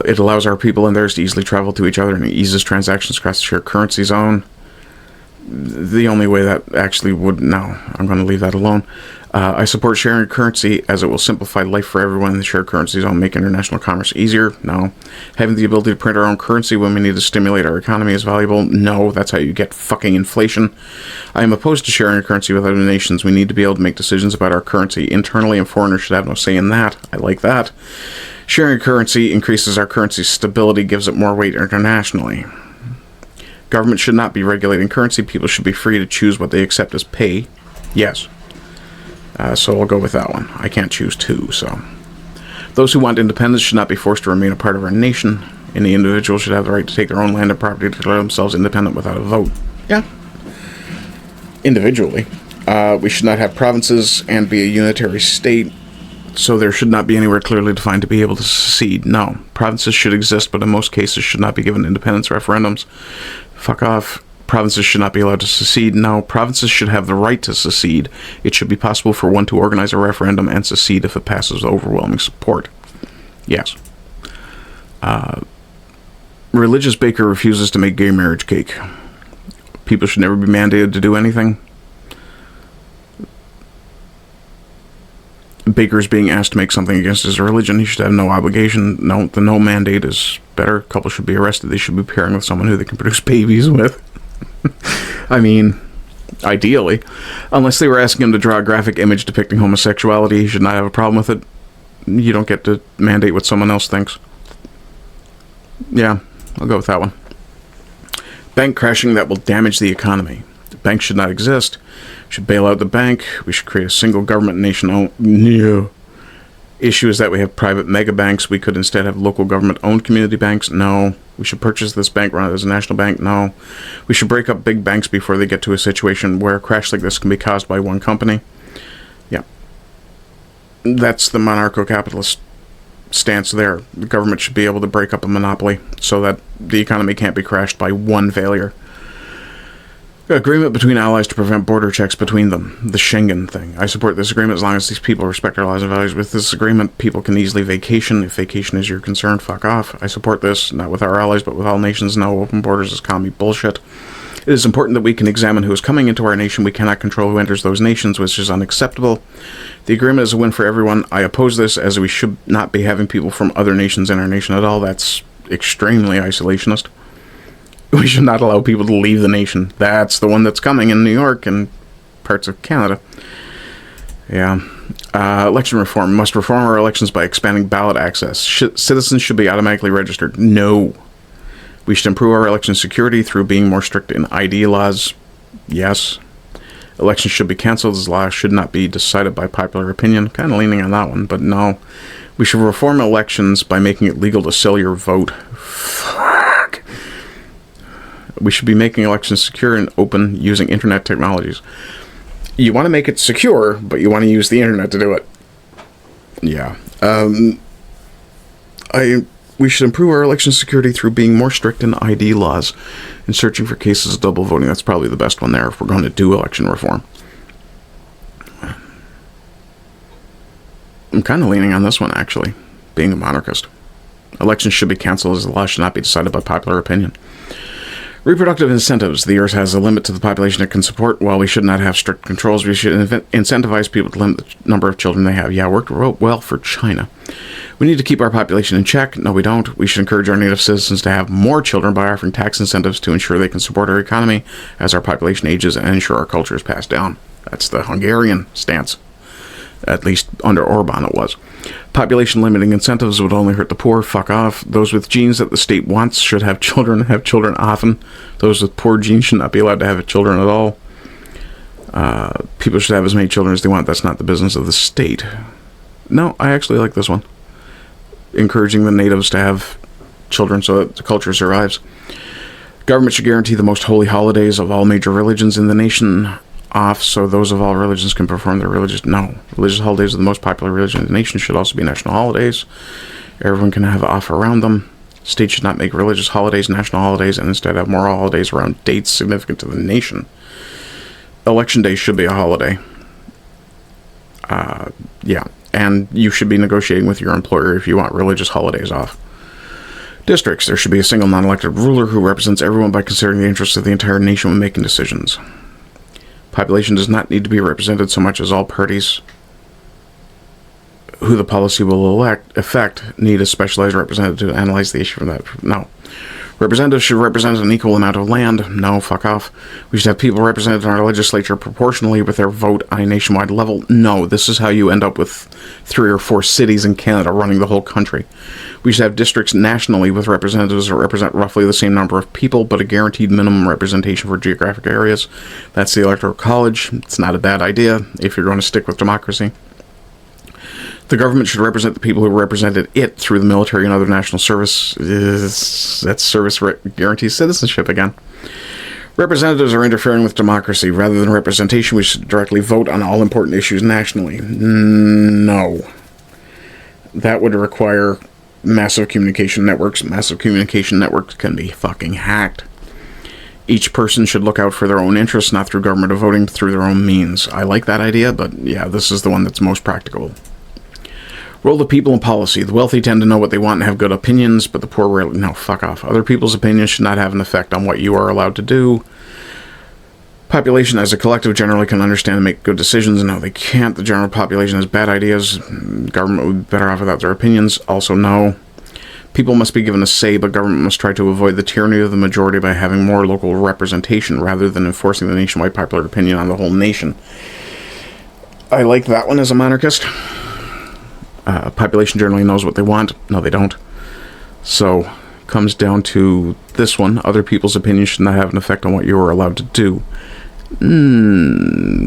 It allows our people and theirs to easily travel to each other and eases transactions across the shared currency zone. The only way that actually would... No, I'm going to leave that alone. I support sharing a currency as it will simplify life for everyone in the shared currency zone, make international commerce easier. No. Having the ability to print our own currency when we need to stimulate our economy is valuable. No, that's how you get fucking inflation. I am opposed to sharing a currency with other nations. We need to be able to make decisions about our currency internally, and foreigners should have no say in that. I like that. Sharing a currency increases our currency's stability, gives it more weight internationally. Government should not be regulating currency. People should be free to choose what they accept as pay. Yes. So I'll go with that one. I can't choose two, so. Those who want independence should not be forced to remain a part of our nation. Any individual should have the right to take their own land and property to declare themselves independent without a vote. Yeah. Individually. We should not have provinces and be a unitary state. So there should not be anywhere clearly defined to be able to secede. No. Provinces should exist, but in most cases should not be given independence referendums. Fuck off. Provinces should not be allowed to secede. No. Provinces should have the right to secede. It should be possible for one to organize a referendum and secede if it passes overwhelming support. Yes. Religious baker refuses to make gay marriage cake. People should never be mandated to do anything. Baker is being asked to make something against his religion. He should have no obligation. No, the no mandate is better. Couples should be arrested. They should be pairing with someone who they can produce babies with. I mean, ideally. Unless they were asking him to draw a graphic image depicting homosexuality, he should not have a problem with it. You don't get to mandate what someone else thinks. Yeah, I'll go with that one. Bank crashing that will damage the economy. The bank should not exist. We should bail out the bank. We should create a single government nation. No. Issue is that we have private mega banks. We could instead have local government-owned community banks. No. We should purchase this bank, run it as a national bank. No. We should break up big banks before they get to a situation where a crash like this can be caused by one company. Yeah. That's the monarcho-capitalist stance there. The government should be able to break up a monopoly so that the economy can't be crashed by one failure. Agreement between allies to prevent border checks between them. The Schengen thing. I support this agreement as long as these people respect our laws and values. With this agreement, people can easily vacation. If vacation is your concern, fuck off. I support this, not with our allies, but with all nations. No, open borders is commie bullshit. It is important that we can examine who is coming into our nation. We cannot control who enters those nations, which is unacceptable. The agreement is a win for everyone. I oppose this, as we should not be having people from other nations in our nation at all. That's extremely isolationist. We should not allow people to leave the nation. That's the one that's coming in New York and parts of Canada. Yeah. Election reform. Must reform our elections by expanding ballot access. Citizens should be automatically registered. No. We should improve our election security through being more strict in ID laws. Yes. Elections should be cancelled as law should not be decided by popular opinion. Kind of leaning on that one, but no. We should reform elections by making it legal to sell your vote. Fuck. We should be making elections secure and open using internet technologies. You want to make it secure, but you want to use the internet to do it. Yeah. We should improve our election security through being more strict in ID laws and searching for cases of double voting. That's probably the best one there if we're going to do election reform. I'm kind of leaning on this one, actually, being a monarchist. Elections should be cancelled as the law should not be decided by popular opinion. Reproductive incentives. The Earth has a limit to the population it can support. While we should not have strict controls, we should incentivize people to limit the number of children they have. Yeah, worked well for China. We need to keep our population in check. No, we don't. We should encourage our native citizens to have more children by offering tax incentives to ensure they can support our economy as our population ages and ensure our culture is passed down. That's the Hungarian stance. At least under Orban it was. Population limiting incentives would only hurt the poor. Fuck off. Those with genes that the state wants should have children often. Those with poor genes should not be allowed to have children at all. People should have as many children as they want. That's not the business of the state. No, I actually like this one. Encouraging the natives to have children so that the culture survives. Government should guarantee the most holy holidays of all major religions in the nation off so those of all religions can perform their religious... No. Religious holidays of the most popular religion in the nation should also be national holidays. Everyone can have off around them. States should not make religious holidays national holidays and instead have moral holidays around dates significant to the nation. Election day should be a holiday. Yeah. And you should be negotiating with your employer if you want religious holidays off. Districts. There should be a single non-elected ruler who represents everyone by considering the interests of the entire nation when making decisions. Population does not need to be represented so much as all parties who the policy will affect need a specialized representative to analyze the issue from that. No. Representatives should represent an equal amount of land. No, fuck off. We should have people represented in our legislature proportionally with their vote on a nationwide level. No, this is how you end up with 3 or 4 cities in Canada running the whole country. We should have districts nationally with representatives that represent roughly the same number of people, but a guaranteed minimum representation for geographic areas. That's the Electoral College. It's not a bad idea if you're going to stick with democracy. The government should represent the people who represented it through the military and other national service. That service guarantees citizenship again. Representatives are interfering with democracy. Rather than representation, we should directly vote on all important issues nationally. No. that would require massive communication networks. Massive communication networks can be fucking hacked. Each person should look out for their own interests, not through government or voting, but through their own means. I like that idea, but yeah, this is the one that's most practical. Role of people in policy. The wealthy tend to know what they want and have good opinions, but the poor rarely... No, fuck off. Other people's opinions should not have an effect on what you are allowed to do. Population as a collective generally can understand and make good decisions. No, they can't. The general population has bad ideas. Government would be better off without their opinions. Also, no. People must be given a say, but government must try to avoid the tyranny of the majority by having more local representation rather than enforcing the nationwide popular opinion on the whole nation. I like that one as a monarchist. Population generally knows what they want. No, they don't. So, comes down to this one. Other people's opinions should not have an effect on what you are allowed to do.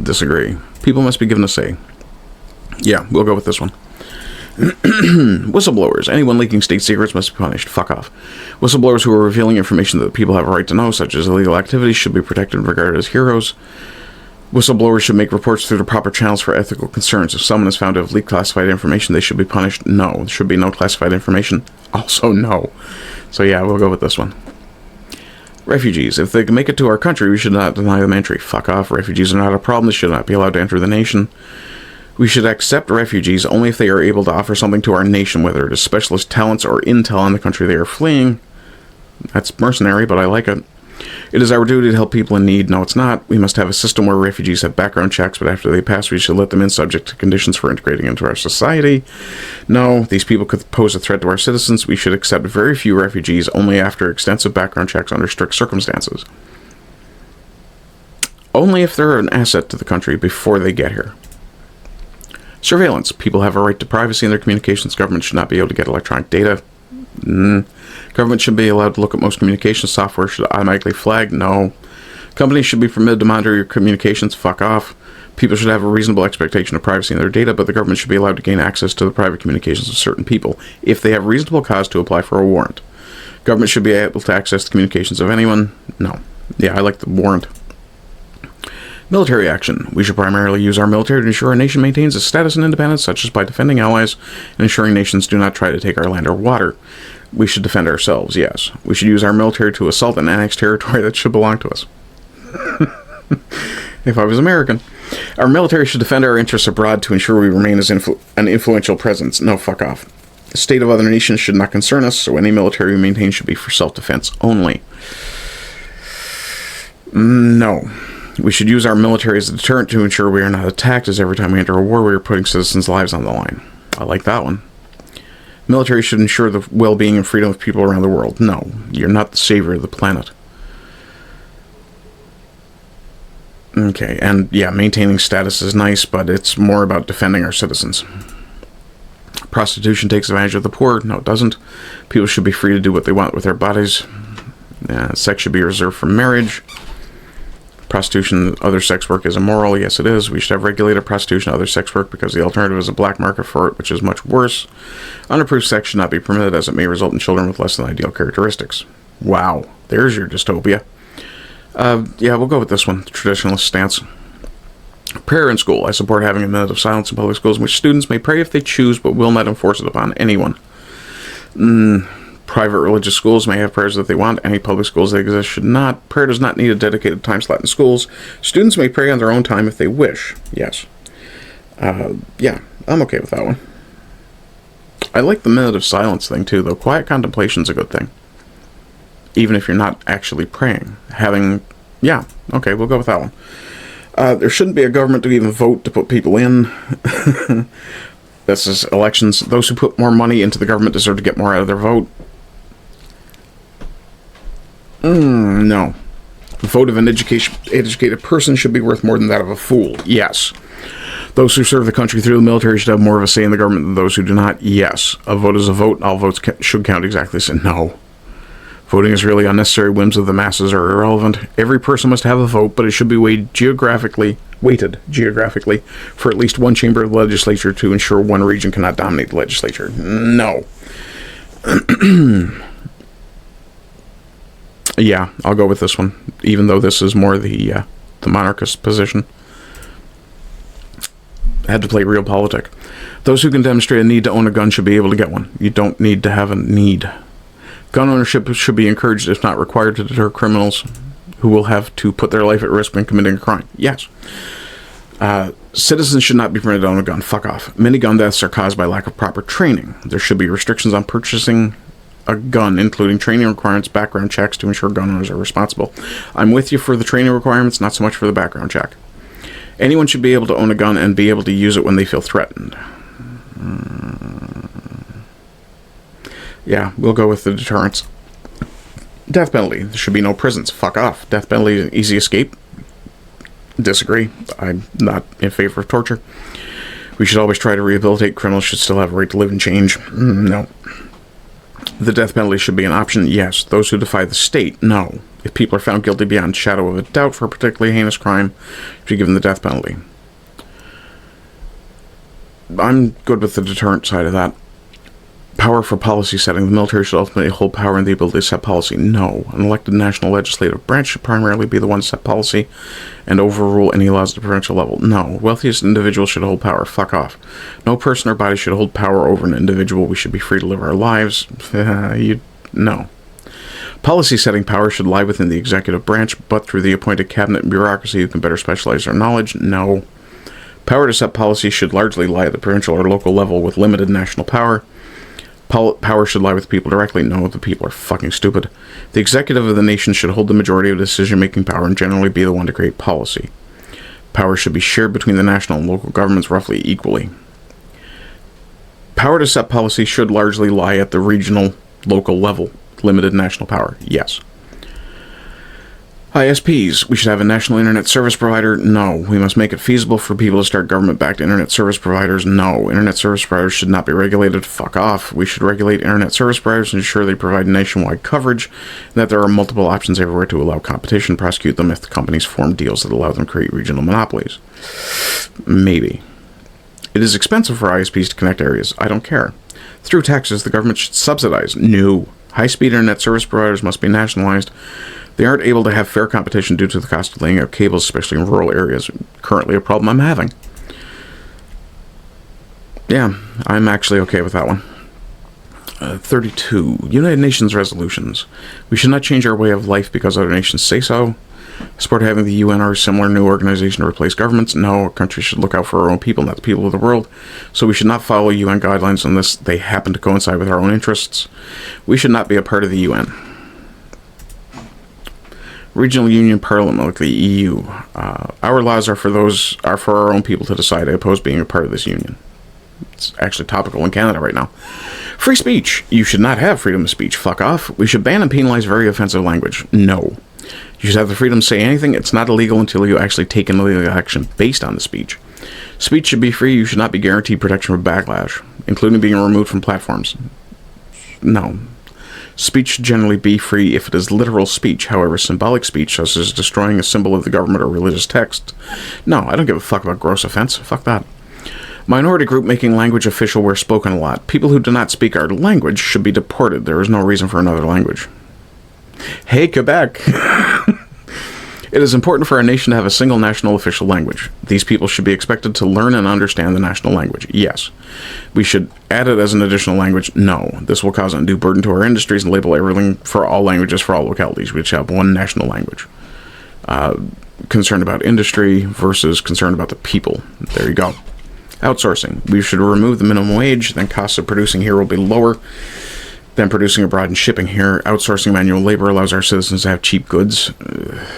Disagree. People must be given a say. Yeah, we'll go with this one. Whistleblowers. Anyone leaking state secrets must be punished. Fuck off. Whistleblowers who are revealing information that people have a right to know, such as illegal activities, should be protected and regarded as heroes. Whistleblowers should make reports through the proper channels for ethical concerns. If someone is found to have leaked classified information, they should be punished. No. There should be no classified information. Also, no. So yeah, we'll go with this one. Refugees. If they can make it to our country, we should not deny them entry. Fuck off. Refugees are not a problem. They should not be allowed to enter the nation. We should accept refugees only if they are able to offer something to our nation, whether it is specialist talents or intel on the country they are fleeing. That's mercenary, but I like it. It is our duty to help people in need. No, it's not. We must have a system where refugees have background checks, but after they pass, we should let them in subject to conditions for integrating into our society. No, these people could pose a threat to our citizens. We should accept very few refugees only after extensive background checks under strict circumstances. Only if they're an asset to the country before they get here. Surveillance. People have a right to privacy in their communications. Government should not be able to get electronic data. Government should be allowed to look at most communication software. Should automatically flag. No. Companies should be permitted to monitor your communications. Fuck off. People should have a reasonable expectation of privacy in their data, but the government should be allowed to gain access to the private communications of certain people if they have reasonable cause to apply for a warrant. Government should be able to access the communications of anyone. No. Yeah, I like the warrant. Military action. We should primarily use our military to ensure our nation maintains its status and independence, such as by defending allies and ensuring nations do not try to take our land or water. We should defend ourselves, yes. We should use our military to assault and annex territory that should belong to us. If I was American. Our military should defend our interests abroad to ensure we remain as an influential presence. No, fuck off. The state of other nations should not concern us, so any military we maintain should be for self-defense only. No. We should use our military as a deterrent to ensure we are not attacked, as every time we enter a war, we are putting citizens' lives on the line. I like that one. Military should ensure the well-being and freedom of people around the world. No, you're not the savior of the planet. Okay, and yeah, maintaining status is nice, but it's more about defending our citizens. Prostitution takes advantage of the poor. No, it doesn't. People should be free to do what they want with their bodies. Sex should be reserved for marriage. Prostitution, other sex work is immoral. Yes, it is. We should have regulated prostitution, other sex work, because the alternative is a black market for it, which is much worse. Unapproved sex should not be permitted, as it may result in children with less than ideal characteristics. Wow. There's your dystopia. Yeah, we'll go with this one, the traditionalist stance. Prayer in school. I support having a minute of silence in public schools in which students may pray if they choose, but will not enforce it upon anyone. Private religious schools may have prayers that they want. Any public schools that exist should not. Prayer does not need a dedicated time slot in schools. Students may pray on their own time if they wish. Yes. Yeah, I'm okay with that one. I like the minute of silence thing, too, though. Quiet contemplation's a good thing. Even if you're not actually praying. Yeah, okay, we'll go with that one. There shouldn't be a government to even vote to put people in. This is elections. Those who put more money into the government deserve to get more out of their vote. No. The vote of an educated person should be worth more than that of a fool. Yes. Those who serve the country through the military should have more of a say in the government than those who do not. Yes. A vote is a vote. All votes should count exactly the same. No. Voting is really unnecessary. Whims of the masses are irrelevant. Every person must have a vote, but it should be weighted geographically for at least one chamber of the legislature to ensure one region cannot dominate the legislature. No. Yeah, I'll go with this one, even though this is more the monarchist position. Had to play realpolitik. Those who can demonstrate a need to own a gun should be able to get one. You don't need to have a need. Gun ownership should be encouraged, if not required, to deter criminals who will have to put their life at risk when committing a crime. Yes. Citizens should not be permitted to own a gun. Fuck off. Many gun deaths are caused by lack of proper training. There should be restrictions on purchasing a gun, including training requirements, background checks to ensure gun owners are responsible. I'm with you for the training requirements, not so much for the background check. Anyone should be able to own a gun and be able to use it when they feel threatened. Yeah, we'll go with the deterrence. Death penalty. There should be no prisons. Fuck off. Death penalty is an easy escape. Disagree. I'm not in favor of torture. We should always try to rehabilitate. Criminals should still have a right to live and change. No. The death penalty should be an option. Yes. Those who defy the state. No. If people are found guilty beyond shadow of a doubt for a particularly heinous crime, should be given the death penalty. I'm good with the deterrent side of that. Power for policy setting. The military should ultimately hold power and the ability to set policy. No. An elected national legislative branch should primarily be the one to set policy and overrule any laws at the provincial level. No. Wealthiest individuals should hold power. Fuck off. No person or body should hold power over an individual. We should be free to live our lives. No. Policy setting power should lie within the executive branch, but through the appointed cabinet and bureaucracy who can better specialize their knowledge. No. Power to set policy should largely lie at the provincial or local level with limited national power. Power should lie with the people directly. No, the people are fucking stupid. The executive of the nation should hold the majority of decision-making power and generally be the one to create policy. Power should be shared between the national and local governments roughly equally. Power to set policy should largely lie at the regional, local level. Limited national power. Yes. ISPs. We should have a national internet service provider. No. We must make it feasible for people to start government-backed internet service providers. No. Internet service providers should not be regulated. Fuck off. We should regulate internet service providers and ensure they provide nationwide coverage, and that there are multiple options everywhere to allow competition, prosecute them if the companies form deals that allow them to create regional monopolies. Maybe. It is expensive for ISPs to connect areas. I don't care. Through taxes, the government should subsidize. No. High-speed internet service providers must be nationalized. They aren't able to have fair competition due to the cost of laying out cables, especially in rural areas. Currently a problem I'm having. Yeah, I'm actually okay with that one. 32. United Nations resolutions. We should not change our way of life because other nations say so. Support having the UN or a similar new organization to replace governments. No, our country should look out for our own people, not the people of the world. So we should not follow UN guidelines unless they happen to coincide with our own interests. We should not be a part of the UN. Regional Union Parliament, like the EU. Our laws are for our own people to decide. I oppose being a part of this union. It's actually topical in Canada right now. Free speech. You should not have freedom of speech. Fuck off. We should ban and penalize very offensive language. No. You should have the freedom to say anything. It's not illegal until you actually take an illegal action based on the speech. Speech should be free. You should not be guaranteed protection from backlash, including being removed from platforms. No. Speech should generally be free if it is literal speech. However, symbolic speech, such as destroying a symbol of the government or religious text. No, I don't give a fuck about gross offense. Fuck that. Minority group making language official where spoken a lot. People who do not speak our language should be deported. There is no reason for another language. Hey, Quebec! It is important for our nation to have a single national official language. These people should be expected to learn and understand the national language. Yes. We should add it as an additional language. No. This will cause undue burden to our industries and label everything for all languages for all localities. We should have one national language. Concerned about industry versus concerned about the people. There you go. Outsourcing. We should remove the minimum wage. Then costs of producing here will be lower than producing abroad and shipping here. Outsourcing manual labor allows our citizens to have cheap goods.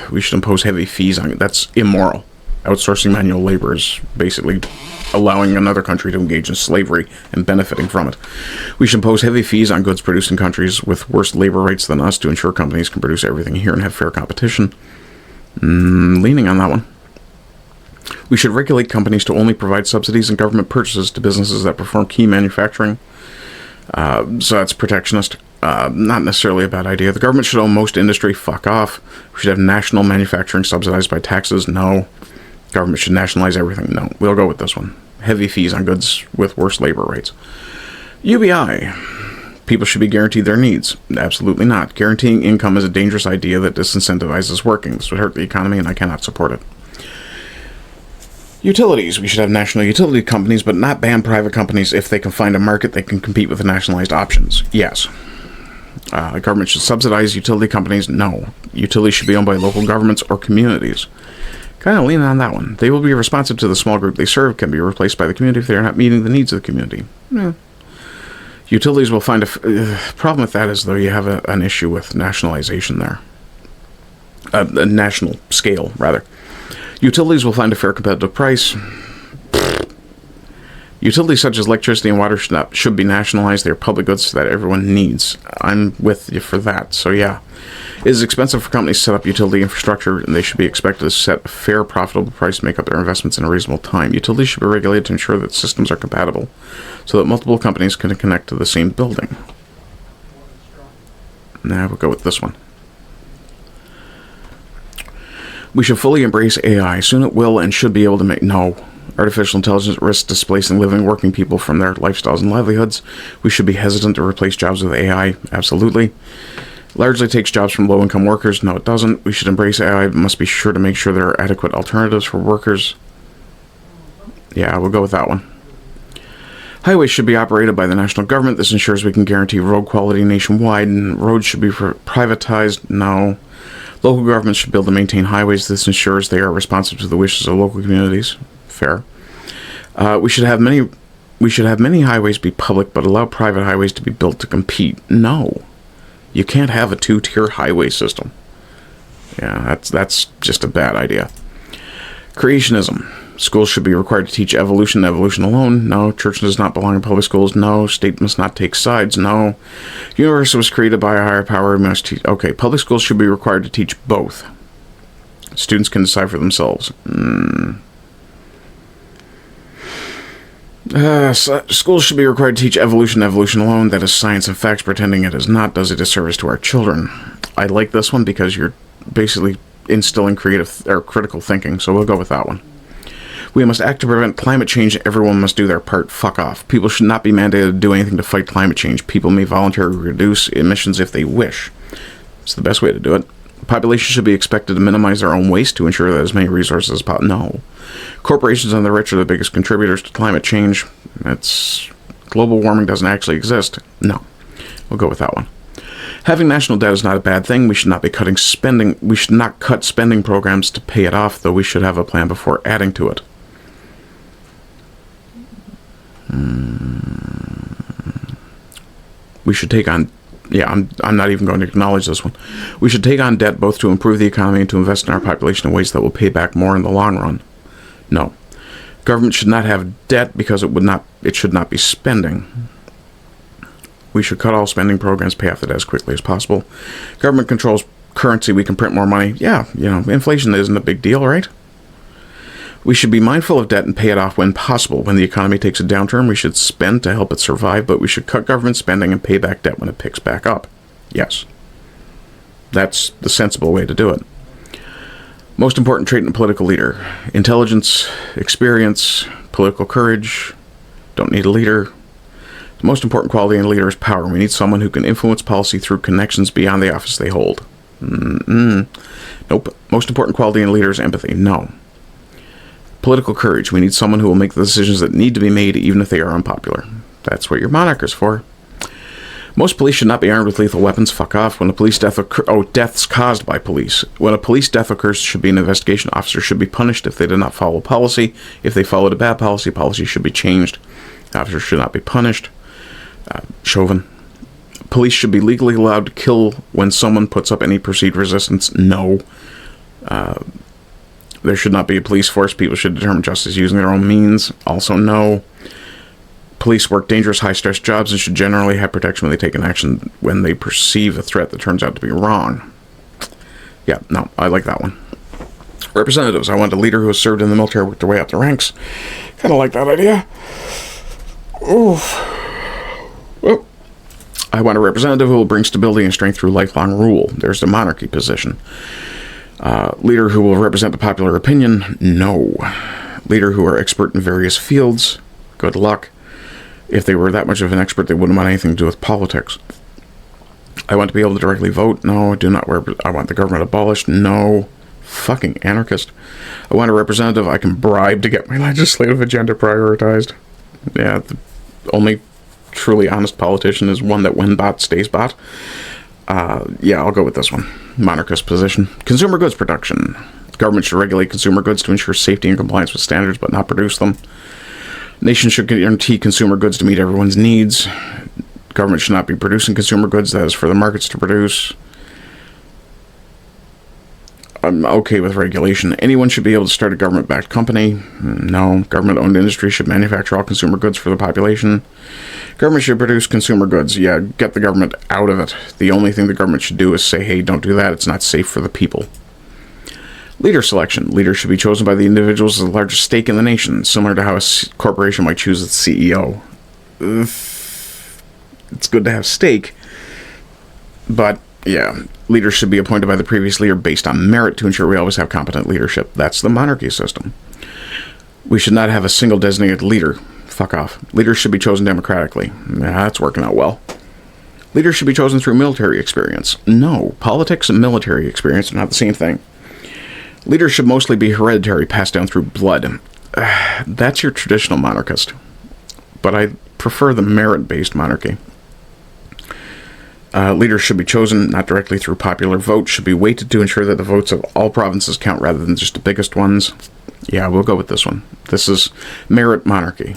We should impose heavy fees on it. That's immoral. Outsourcing manual labor is basically allowing another country to engage in slavery and benefiting from it. We should impose heavy fees on goods produced in countries with worse labor rates than us to ensure companies can produce everything here and have fair competition. Leaning on that one. We should regulate companies to only provide subsidies and government purchases to businesses that perform key manufacturing. So that's protectionist. Not necessarily a bad idea. The government should own most industry. Fuck off. We should have national manufacturing subsidized by taxes. No. Government should nationalize everything. No. We'll go with this one. Heavy fees on goods with worse labor rates. UBI. People should be guaranteed their needs. Absolutely not. Guaranteeing income is a dangerous idea that disincentivizes working. This would hurt the economy, and I cannot support it. Utilities. We should have national utility companies, but not ban private companies if they can find a market that can compete with the nationalized options. Yes. The government should subsidize utility companies. No. Utilities should be owned by local governments or communities. Kind of leaning on that one. They will be responsive to the small group they serve, can be replaced by the community if they are not meeting the needs of the community. Yeah. Utilities will find a problem with that is, though, you have an issue with nationalization there. A national scale, rather. Utilities will find a fair competitive price. Utilities such as electricity and water should be nationalized. They are public goods that everyone needs. I'm with you for that. So yeah, it is expensive for companies to set up utility infrastructure, and they should be expected to set a fair, profitable price to make up their investments in a reasonable time. Utilities should be regulated to ensure that systems are compatible, so that multiple companies can connect to the same building. Now we'll go with this one. We should fully embrace AI. Soon it will and should be able to make... No. Artificial intelligence risks displacing living, working people from their lifestyles and livelihoods. We should be hesitant to replace jobs with AI. Absolutely. Largely takes jobs from low-income workers. No, it doesn't. We should embrace AI, but must be sure to make sure there are adequate alternatives for workers. Yeah, we'll go with that one. Highways should be operated by the national government. This ensures we can guarantee road quality nationwide, and roads should be privatized. No. Local governments should be able to maintain highways. This ensures they are responsive to the wishes of local communities. Fair. We should have many highways be public, but allow private highways to be built to compete. No. You can't have a two-tier highway system. Yeah, that's just a bad idea. Creationism. Schools should be required to teach evolution alone. No. Church does not belong in public schools. No. State must not take sides. No. Universe was created by a higher power. We must teach. Okay, public schools should be required to teach both. Students can decide for themselves. Schools should be required to teach evolution alone. That is science and facts. Pretending it is not does a disservice to our children. I like this one because you're basically instilling critical thinking, so we'll go with that one. We must act to prevent climate change. Everyone must do their part. Fuck off. People should not be mandated to do anything to fight climate change. People may voluntarily reduce emissions if they wish. It's the best way to do it. The population should be expected to minimize their own waste to ensure that as many resources as possible. No. Corporations and the rich are the biggest contributors to climate change. Global warming doesn't actually exist. No. We'll go with that one. Having national debt is not a bad thing. We should not be cutting spending. We should not cut spending programs to pay it off, though we should have a plan before adding to it. We should take on... Yeah, I'm not even going to acknowledge this one. We should take on debt both to improve the economy and to invest in our population in ways that will pay back more in the long run. No. Government should not have debt because it should not be spending. We should cut all spending programs, pay off the debt as quickly as possible. Government controls currency, we can print more money. Yeah, inflation isn't a big deal, right? We should be mindful of debt and pay it off when possible. When the economy takes a downturn, we should spend to help it survive, but we should cut government spending and pay back debt when it picks back up. Yes. That's the sensible way to do it. Most important trait in a political leader: intelligence, experience, political courage. Don't need a leader. The most important quality in a leader is power. We need someone who can influence policy through connections beyond the office they hold. Nope. Most important quality in a leader is empathy. No. Political courage. We need someone who will make the decisions that need to be made even if they are unpopular. That's what your monarch is for. Most police should not be armed with lethal weapons. Fuck off. When a police death deaths caused by police. When a police death occurs, should be an investigation. Officers should be punished if they did not follow policy. If they followed a bad policy, policy should be changed. Officers should not be punished. Chauvin. Police should be legally allowed to kill when someone puts up any perceived resistance. No. There should not be a police force. People should determine justice using their own means. Also, no. Police work dangerous, high-stress jobs and should generally have protection when they take an action when they perceive a threat that turns out to be wrong. Yeah, no, I like that one. Representatives. I want a leader who has served in the military, worked their way up the ranks. Kind of like that idea. Oof. Well, I want a representative who will bring stability and strength through lifelong rule. There's the monarchy position. Leader who will represent the popular opinion? No. Leader who are expert in various fields? Good luck. If they were that much of an expert, they wouldn't want anything to do with politics. I want to be able to directly vote? No. I do not. I want the government abolished? No. Fucking anarchist. I want a representative I can bribe to get my legislative agenda prioritized. Yeah, the only truly honest politician is one that when bought, stays bought. Yeah, I'll go with this one. Monarchist position. Consumer goods production. Government should regulate consumer goods to ensure safety and compliance with standards, but not produce them. Nations should guarantee consumer goods to meet everyone's needs. Government should not be producing consumer goods. That is for the markets to produce. I'm okay with regulation. Anyone should be able to start a government-backed company. No. Government-owned industry should manufacture all consumer goods for the population. Government should produce consumer goods. Yeah, get the government out of it. The only thing the government should do is say, hey, don't do that. It's not safe for the people. Leader selection. Leaders should be chosen by the individuals with the largest stake in the nation, similar to how a corporation might choose its CEO. It's good to have stake, but yeah, leaders should be appointed by the previous leader based on merit to ensure we always have competent leadership. That's the monarchy system. We should not have a single designated leader. Fuck off. Leaders should be chosen democratically. Yeah, that's working out well. Leaders should be chosen through military experience. No, politics and military experience are not the same thing. Leaders should mostly be hereditary, passed down through blood. That's your traditional monarchist. But I prefer the merit-based monarchy. Leaders should be chosen not directly through popular vote, should be weighted to ensure that the votes of all provinces count rather than just the biggest ones. Yeah, we'll go with this one. This is merit monarchy.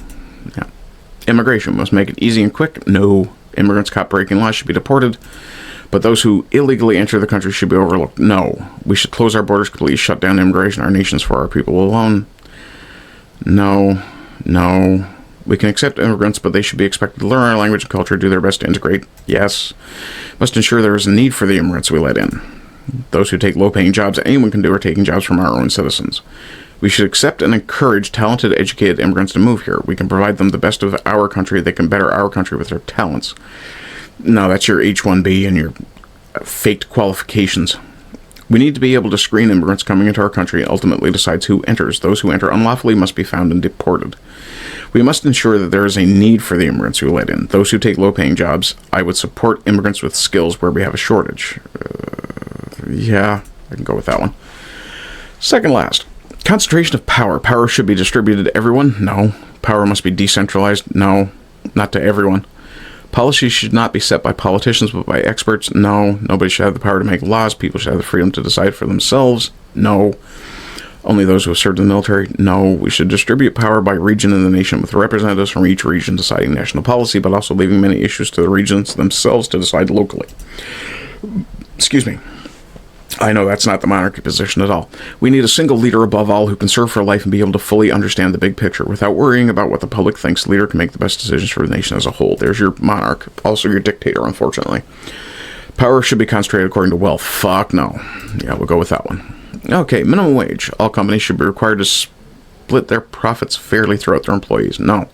Yeah. Immigration must make it easy and quick. No. Immigrants caught breaking laws should be deported. But those who illegally enter the country should be overlooked. No. We should close our borders completely, shut down immigration. Our nation's for our people alone. No. No. We can accept immigrants, but they should be expected to learn our language and culture, do their best to integrate. Yes. Must ensure there is a need for the immigrants we let in. Those who take low-paying jobs anyone can do are taking jobs from our own citizens. We should accept and encourage talented, educated immigrants to move here. We can provide them the best of our country. They can better our country with their talents. No, that's your H-1B and your faked qualifications. We need to be able to screen immigrants coming into our country and ultimately decides who enters. Those who enter unlawfully must be found and deported. We must ensure that there is a need for the immigrants who let in. Those who take low-paying jobs, I would support immigrants with skills where we have a shortage. Yeah, I can go with that one. Second last. Concentration of power. Power should be distributed to everyone? No. Power must be decentralized? No. Not to everyone. Policy should not be set by politicians, but by experts? No. Nobody should have the power to make laws. People should have the freedom to decide for themselves? No. Only those who have served in the military? No. We should distribute power by region in the nation with representatives from each region deciding national policy, but also leaving many issues to the regions themselves to decide locally. Excuse me. I know that's not the monarchy position at all. We need a single leader above all who can serve for life and be able to fully understand the big picture without worrying about what the public thinks. The leader can make the best decisions for the nation as a whole. There's your monarch, also your dictator, unfortunately. Power should be concentrated according to wealth. Fuck no. Yeah, we'll go with that one. Okay, minimum wage. All companies should be required to split their profits fairly throughout their employees. No.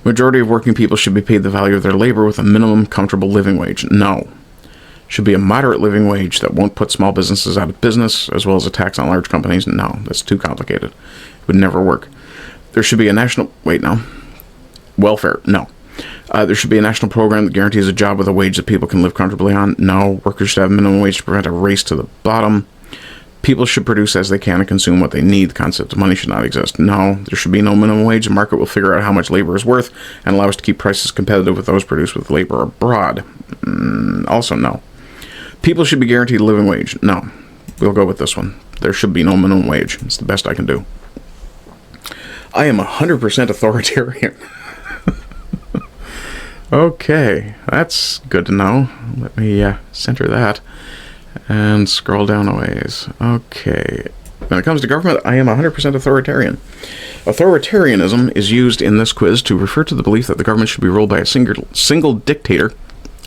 Majority of working people should be paid the value of their labor with a minimum comfortable living wage. No. Should be a moderate living wage that won't put small businesses out of business, as well as a tax on large companies. No, that's too complicated. It would never work. There should be a national... Wait, no. Welfare. No. There should be a national program that guarantees a job with a wage that people can live comfortably on. No. Workers should have a minimum wage to prevent a race to the bottom. People should produce as they can and consume what they need. The concept of money should not exist. No. There should be no minimum wage. The market will figure out how much labor is worth and allow us to keep prices competitive with those produced with labor abroad. Also, no. People should be guaranteed a living wage. No. We'll go with this one. There should be no minimum wage. It's the best I can do. I am 100% authoritarian. Okay. That's good to know. Let me center that and scroll down a ways. Okay. When it comes to government, I am 100% authoritarian. Authoritarianism is used in this quiz to refer to the belief that the government should be ruled by a single dictator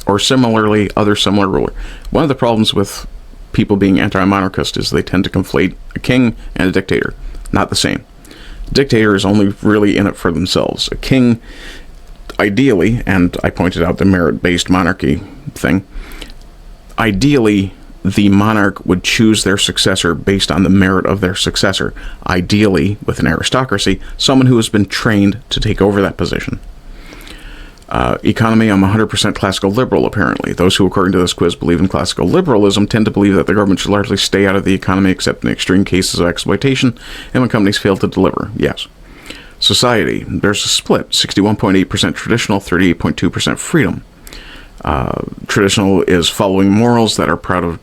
or similarly other similar ruler. One of the problems with people being anti-monarchist is they tend to conflate a king and a dictator. Not the same. A dictator is only really in it for themselves. A king, ideally, and I pointed out the merit-based monarchy thing, ideally the monarch would choose their successor based on the merit of their successor. Ideally, with an aristocracy, someone who has been trained to take over that position. Economy, I'm 100% classical liberal, apparently. Those who, according to this quiz, believe in classical liberalism tend to believe that the government should largely stay out of the economy except in extreme cases of exploitation and when companies fail to deliver. Yes. Society, there's a split. 61.8% traditional, 38.2% freedom. Traditional is following morals that are proud of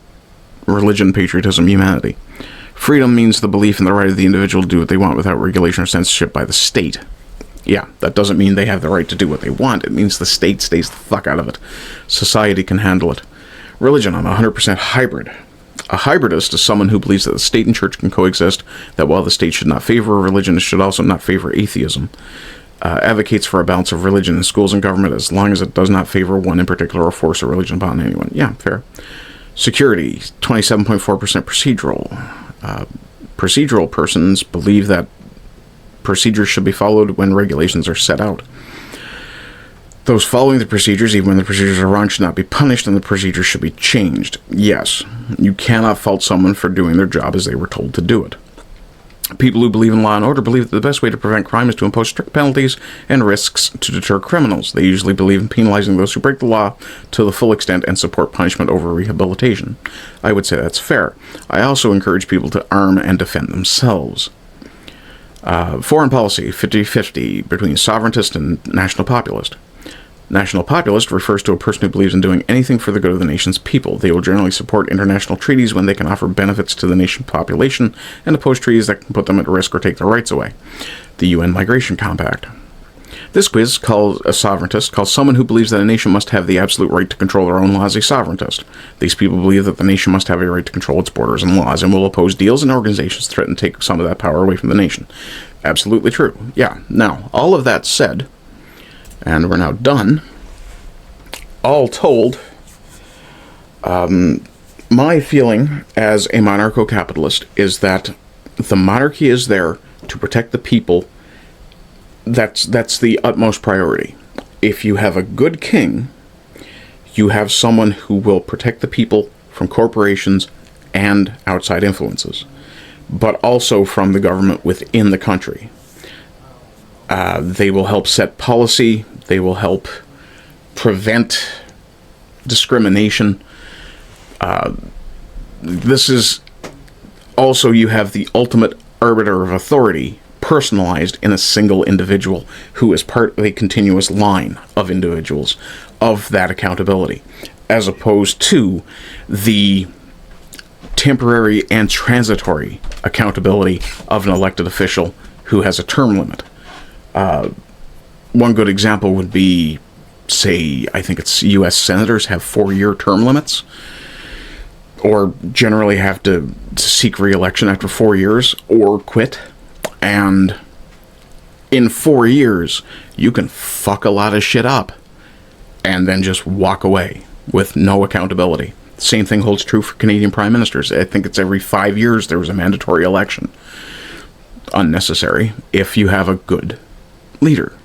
religion, patriotism, humanity. Freedom means the belief in the right of the individual to do what they want without regulation or censorship by the state. Yeah, that doesn't mean they have the right to do what they want. It means the state stays the fuck out of it. Society can handle it. Religion, I'm 100% hybrid. A hybridist is someone who believes that the state and church can coexist, that while the state should not favor religion, it should also not favor atheism. Advocates for a balance of religion in schools and government as long as it does not favor one in particular or force a religion upon anyone. Yeah, fair. Security, 27.4% procedural. Procedural persons believe that procedures should be followed when regulations are set out. Those following the procedures, even when the procedures are wrong, should not be punished, and the procedures should be changed. Yes, you cannot fault someone for doing their job as they were told to do it. People who believe in law and order believe that the best way to prevent crime is to impose strict penalties and risks to deter criminals. They usually believe in penalizing those who break the law to the full extent and support punishment over rehabilitation. I would say that's fair. I also encourage people to arm and defend themselves. Foreign policy, 50-50 between sovereigntist and national populist. National populist refers to a person who believes in doing anything for the good of the nation's people. They will generally support international treaties when they can offer benefits to the nation's population and oppose treaties that can put them at risk or take their rights away. The UN Migration Compact. This quiz, called a sovereigntist, calls someone who believes that a nation must have the absolute right to control their own laws a sovereigntist. These people believe that the nation must have a right to control its borders and laws and will oppose deals and organizations that threaten to take some of that power away from the nation. Absolutely true. Yeah. Now, all of that said, and we're now done, all told, my feeling as a monarcho-capitalist is that the monarchy is there to protect the people. That's the utmost priority. If you have a good king, you have someone who will protect the people from corporations and outside influences, but also from the government within the country. They will help set policy. They will help prevent discrimination. This is also, you have the ultimate arbiter of authority personalized in a single individual who is part of a continuous line of individuals of that accountability, as opposed to the temporary and transitory accountability of an elected official who has a term limit. One good example would be, say, I think it's U.S. senators have 4-year term limits, or generally have to seek re-election after 4 years, or quit. And in 4 years, you can fuck a lot of shit up, and then just walk away with no accountability. Same thing holds true for Canadian prime ministers. I think it's every 5 years there was a mandatory election. Unnecessary if you have a good leader.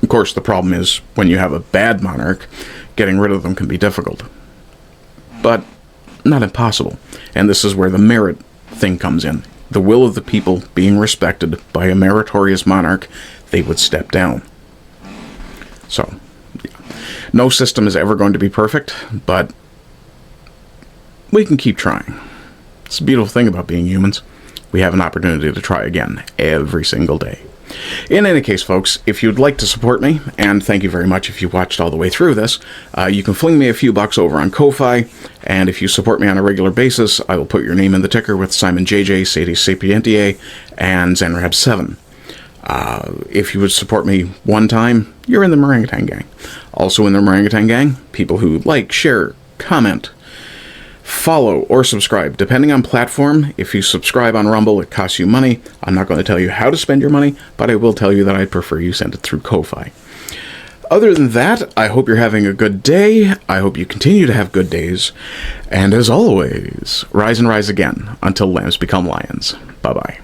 Of course, the problem is when you have a bad monarch, getting rid of them can be difficult. But not impossible. And this is where the merit thing comes in. The will of the people being respected by a meritorious monarch, they would step down. So, yeah. No system is ever going to be perfect, but we can keep trying. It's a beautiful thing about being humans. We have an opportunity to try again every single day. In any case, folks, if you'd like to support me, and thank you very much if you watched all the way through this, you can fling me a few bucks over on Ko-Fi, and if you support me on a regular basis, I will put your name in the ticker with Simon JJ, Sadie Sapientiae, and Zenrab7. If you would support me one time, you're in the Orangutan Gang. Also in the Orangutan Gang, people who like, share, comment, follow, or subscribe, depending on platform. If you subscribe on Rumble, it costs you money. I'm not going to tell you how to spend your money, but I will tell you that I'd prefer you send it through Ko-Fi. Other than that, I hope you're having a good day. I hope you continue to have good days. And as always, rise and rise again until lambs become lions. Bye-bye.